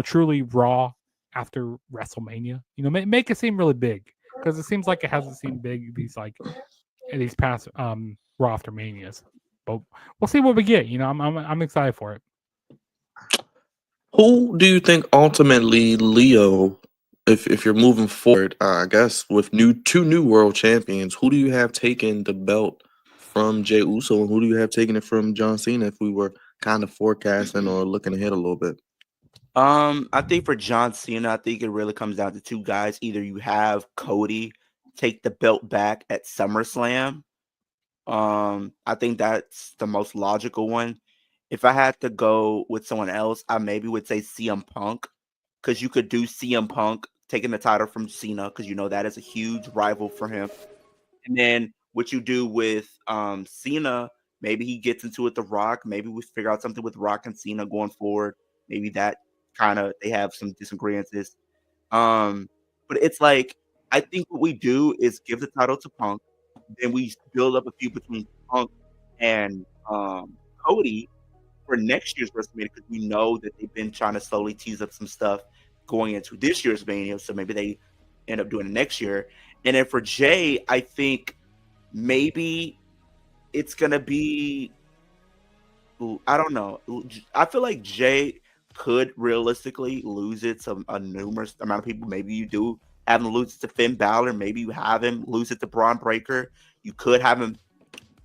truly Raw after WrestleMania. Make it seem really big because it seems like it hasn't seemed big these past Raw after Manias. But we'll see what we get. I'm excited for it. Who do you think ultimately, Leo, if you're moving forward, I guess with two new world champions, who do you have taking the belt from Jey Uso, and who do you have taking it from John Cena if we were kind of forecasting or looking ahead a little bit? I think for John Cena, I think it really comes down to two guys. Either you have Cody take the belt back at SummerSlam. I think that's the most logical one. If I had to go with someone else, I maybe would say CM Punk, because you could do CM Punk taking the title from Cena, because that is a huge rival for him. And then what you do with Cena, maybe he gets into it with The Rock. Maybe we figure out something with Rock and Cena going forward. Maybe that they have some disagreements. But it's like, I think what we do is give the title to Punk. Then we build up a feud between Punk and Cody for next year's WrestleMania, because we know that they've been trying to slowly tease up some stuff going into this year's Mania. So maybe they end up doing it next year. And then for Jey, I think maybe it's going to be, I don't know. I feel like Jey could realistically lose it to a numerous amount of people. Maybe you do have him lose it to Finn Balor. Maybe you have him lose it to Braun Breaker. You could have him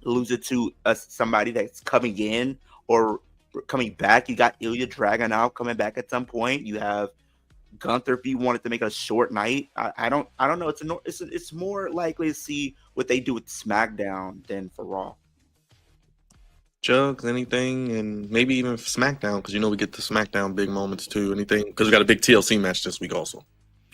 lose it to somebody that's coming in or coming back. You got Ilya Dragunov coming back at some point. You have Gunther if you wanted to make a short night. I don't know. It's more likely to see what they do with SmackDown than for Raw. Jugs, anything, and maybe even SmackDown, because we get the SmackDown big moments too. Anything, because we got a big TLC match this week also.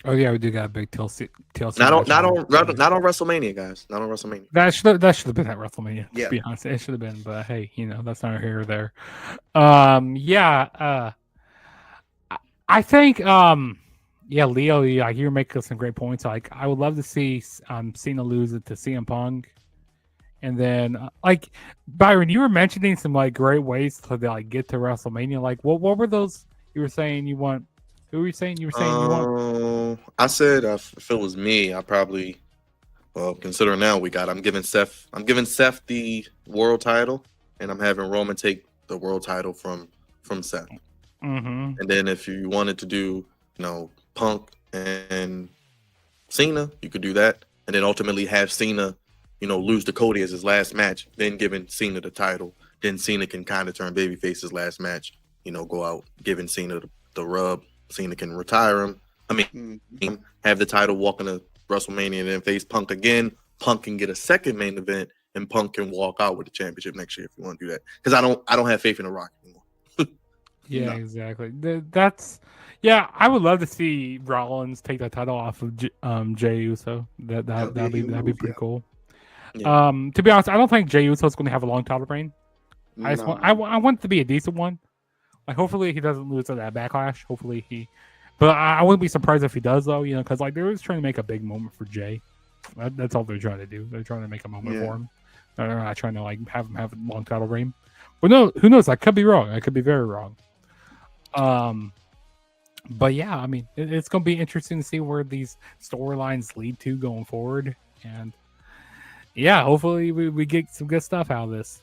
Oh yeah, we do got a big TLC. Not on WrestleMania, guys. Not on WrestleMania. That should have been at WrestleMania. Yeah. To be honest, it should have been. But hey, that's not here or there. I think Leo, you're making some great points. Like, I would love to see Cena lose it to CM Punk. And then, Byron, you were mentioning some great ways to get to WrestleMania. What were those you were saying you want? Who were you saying you want? I said if it was me, I probably, considering now I'm giving Seth the world title, and I'm having Roman take the world title from Seth. Mm-hmm. And then if you wanted to do, Punk and Cena, you could do that, and then ultimately have Cena lose to Cody as his last match, then giving Cena the title, then Cena can kind of turn babyface his last match. Go out giving Cena the rub. Cena can retire him. Have the title walk into WrestleMania and then face Punk again. Punk can get a second main event, and Punk can walk out with the championship next year if you want to do that. Because I don't have faith in The Rock anymore. Yeah, exactly. I would love to see Rollins take that title off of Jey Uso. That'd be pretty cool. Yeah. To be honest, I don't think Jey Uso is going to have a long title reign. No. I want it to be a decent one. Like, hopefully he doesn't lose to that Backlash. But I wouldn't be surprised if he does, though. Because they're just trying to make a big moment for Jey. That's all they're trying to do. They're trying to make a moment for him. They're not trying to have him have a long title reign. But no, who knows? I could be wrong. I could be very wrong. But yeah, I mean, it's going to be interesting to see where these storylines lead to going forward. And yeah, hopefully we get some good stuff out of this.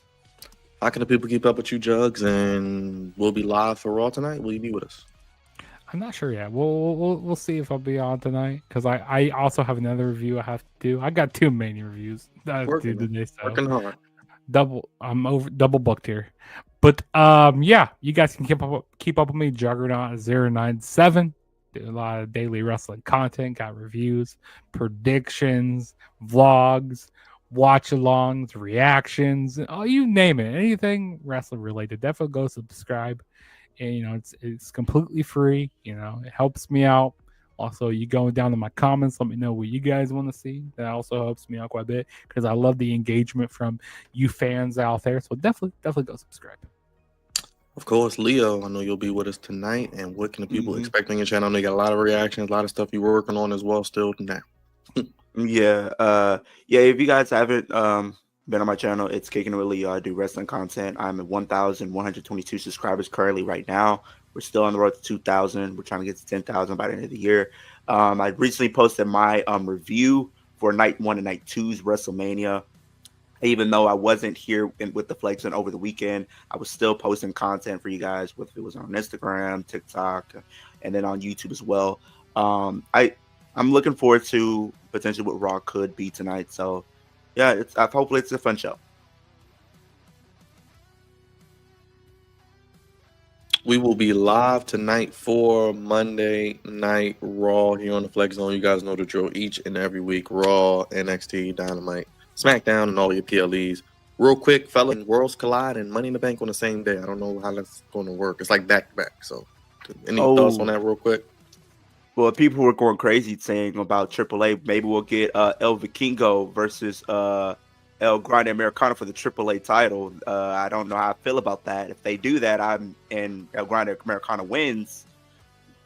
How can the people keep up with you, Jugs? And we'll be live for Raw tonight. Will you be with us? I'm not sure yet. We'll see if I'll be on tonight, because I also have another review I have to do. I got 2 main reviews that I have to do today. So working hard. I'm double booked here. But yeah, you guys can keep up with me, Juggernaut097. Do a lot of daily wrestling content, got reviews, predictions, vlogs, watch-alongs, reactions, you name it, anything wrestling related. Definitely go subscribe. And it's completely free. It helps me out. Also, you go down to my comments, let me know what you guys want to see. That also helps me out quite a bit, because I love the engagement from you fans out there. So definitely go subscribe. Of course, Leo, I know you'll be with us tonight. And what can the people expect on your channel? I know you got a lot of reactions, a lot of stuff you're working on as well still now. If you guys haven't been on my channel, it's Kickin It with Leo. I do wrestling content. I'm at 1,122 subscribers currently right now. We're still on the road to 2,000. We're trying to get to 10,000 by the end of the year. I recently posted my review for Night 1 and Night 2's WrestleMania. Even though I wasn't here with the Flex and over the weekend, I was still posting content for you guys, whether it was on Instagram, TikTok, and then on YouTube as well. I'm looking forward to potentially what Raw could be tonight. So yeah, hopefully it's a fun show. We will be live tonight for Monday Night Raw here on the Flex Zone. You guys know the drill. Each and every week, Raw, NXT, Dynamite, SmackDown, and all your PLEs. Real quick, fella, Worlds Collide and Money in the Bank on the same day. I don't know how that's going to work. It's like back to back. So, any thoughts on that, real quick? Well, people were going crazy saying about AAA. Maybe we'll get El Vikingo versus El Grande Americano for the AAA title. I don't know how I feel about that. If they do that, and El Grande Americano wins,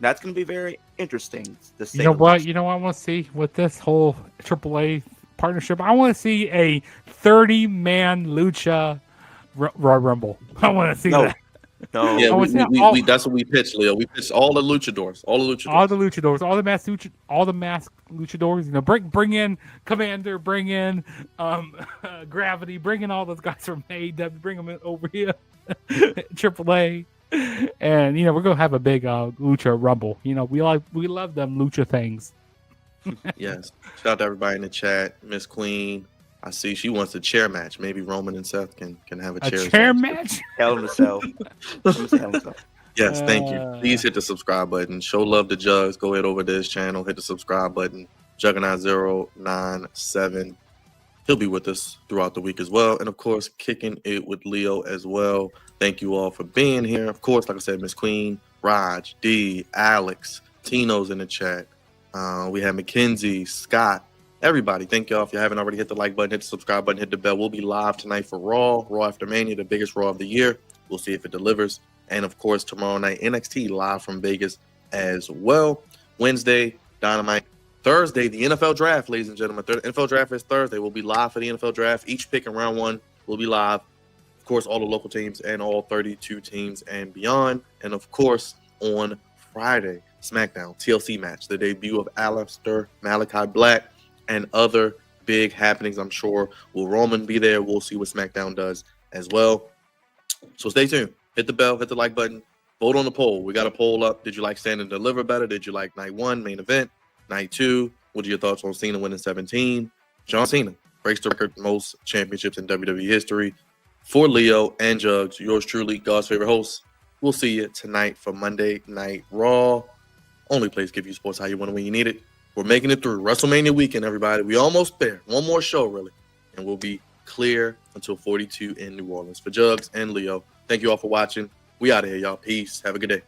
that's going to be very interesting. You know what I want to see with this whole AAA partnership? I want to see a 30-man lucha Royal Rumble. I want to see that. No. Yeah, that's what we pitched, Leo. We pitched all the luchadors, all the masked luchadors. Bring in Commander, bring in Gravity, bring in all those guys from AEW, bring them over here, AAA, and we're gonna have a big lucha rumble. We love them lucha things. Yes. Shout out to everybody in the chat. Miss Queen, I see she wants a chair match. Maybe Roman and Seth can have a chair match. Hell in a Cell. Yes, thank you. Please hit the subscribe button. Show love to Jugs. Go ahead over to his channel. Hit the subscribe button. Juggernaut097. He'll be with us throughout the week as well. And, of course, Kicking It with Leo as well. Thank you all for being here. Of course, like I said, Miss Queen, Raj, D, Alex, Tino's in the chat. We have Mackenzie, Scott. Everybody, thank y'all. If you haven't already, hit the like button, hit the subscribe button, hit the bell. We'll be live tonight for Raw After Mania, the biggest Raw of the year. We'll see if it delivers. And, of course, tomorrow night, NXT live from Vegas as well. Wednesday, Dynamite. Thursday, the NFL Draft, ladies and gentlemen. NFL Draft is Thursday. We'll be live for the NFL Draft. Each pick in round 1 will be live. Of course, all the local teams and all 32 teams and beyond. And, of course, on Friday, SmackDown, TLC match, the debut of Aleister Malachi Black, and other big happenings, I'm sure. Will Roman be there? We'll see what SmackDown does as well. So stay tuned. Hit the bell, hit the like button, vote on the poll. We got a poll up. Did you like Stand and Deliver better? Did you like Night 1, main event? Night 2, what are your thoughts on Cena winning 17? John Cena breaks the record most championships in WWE history. For Leo and Jugs, yours truly, God's favorite host. We'll see you tonight for Monday Night Raw. Only place give you sports how you want it when you need it. We're making it through WrestleMania weekend, everybody. We almost there. One more show, really. And we'll be clear until 42 in New Orleans. For Jugs and Leo, thank you all for watching. We out of here, y'all. Peace. Have a good day.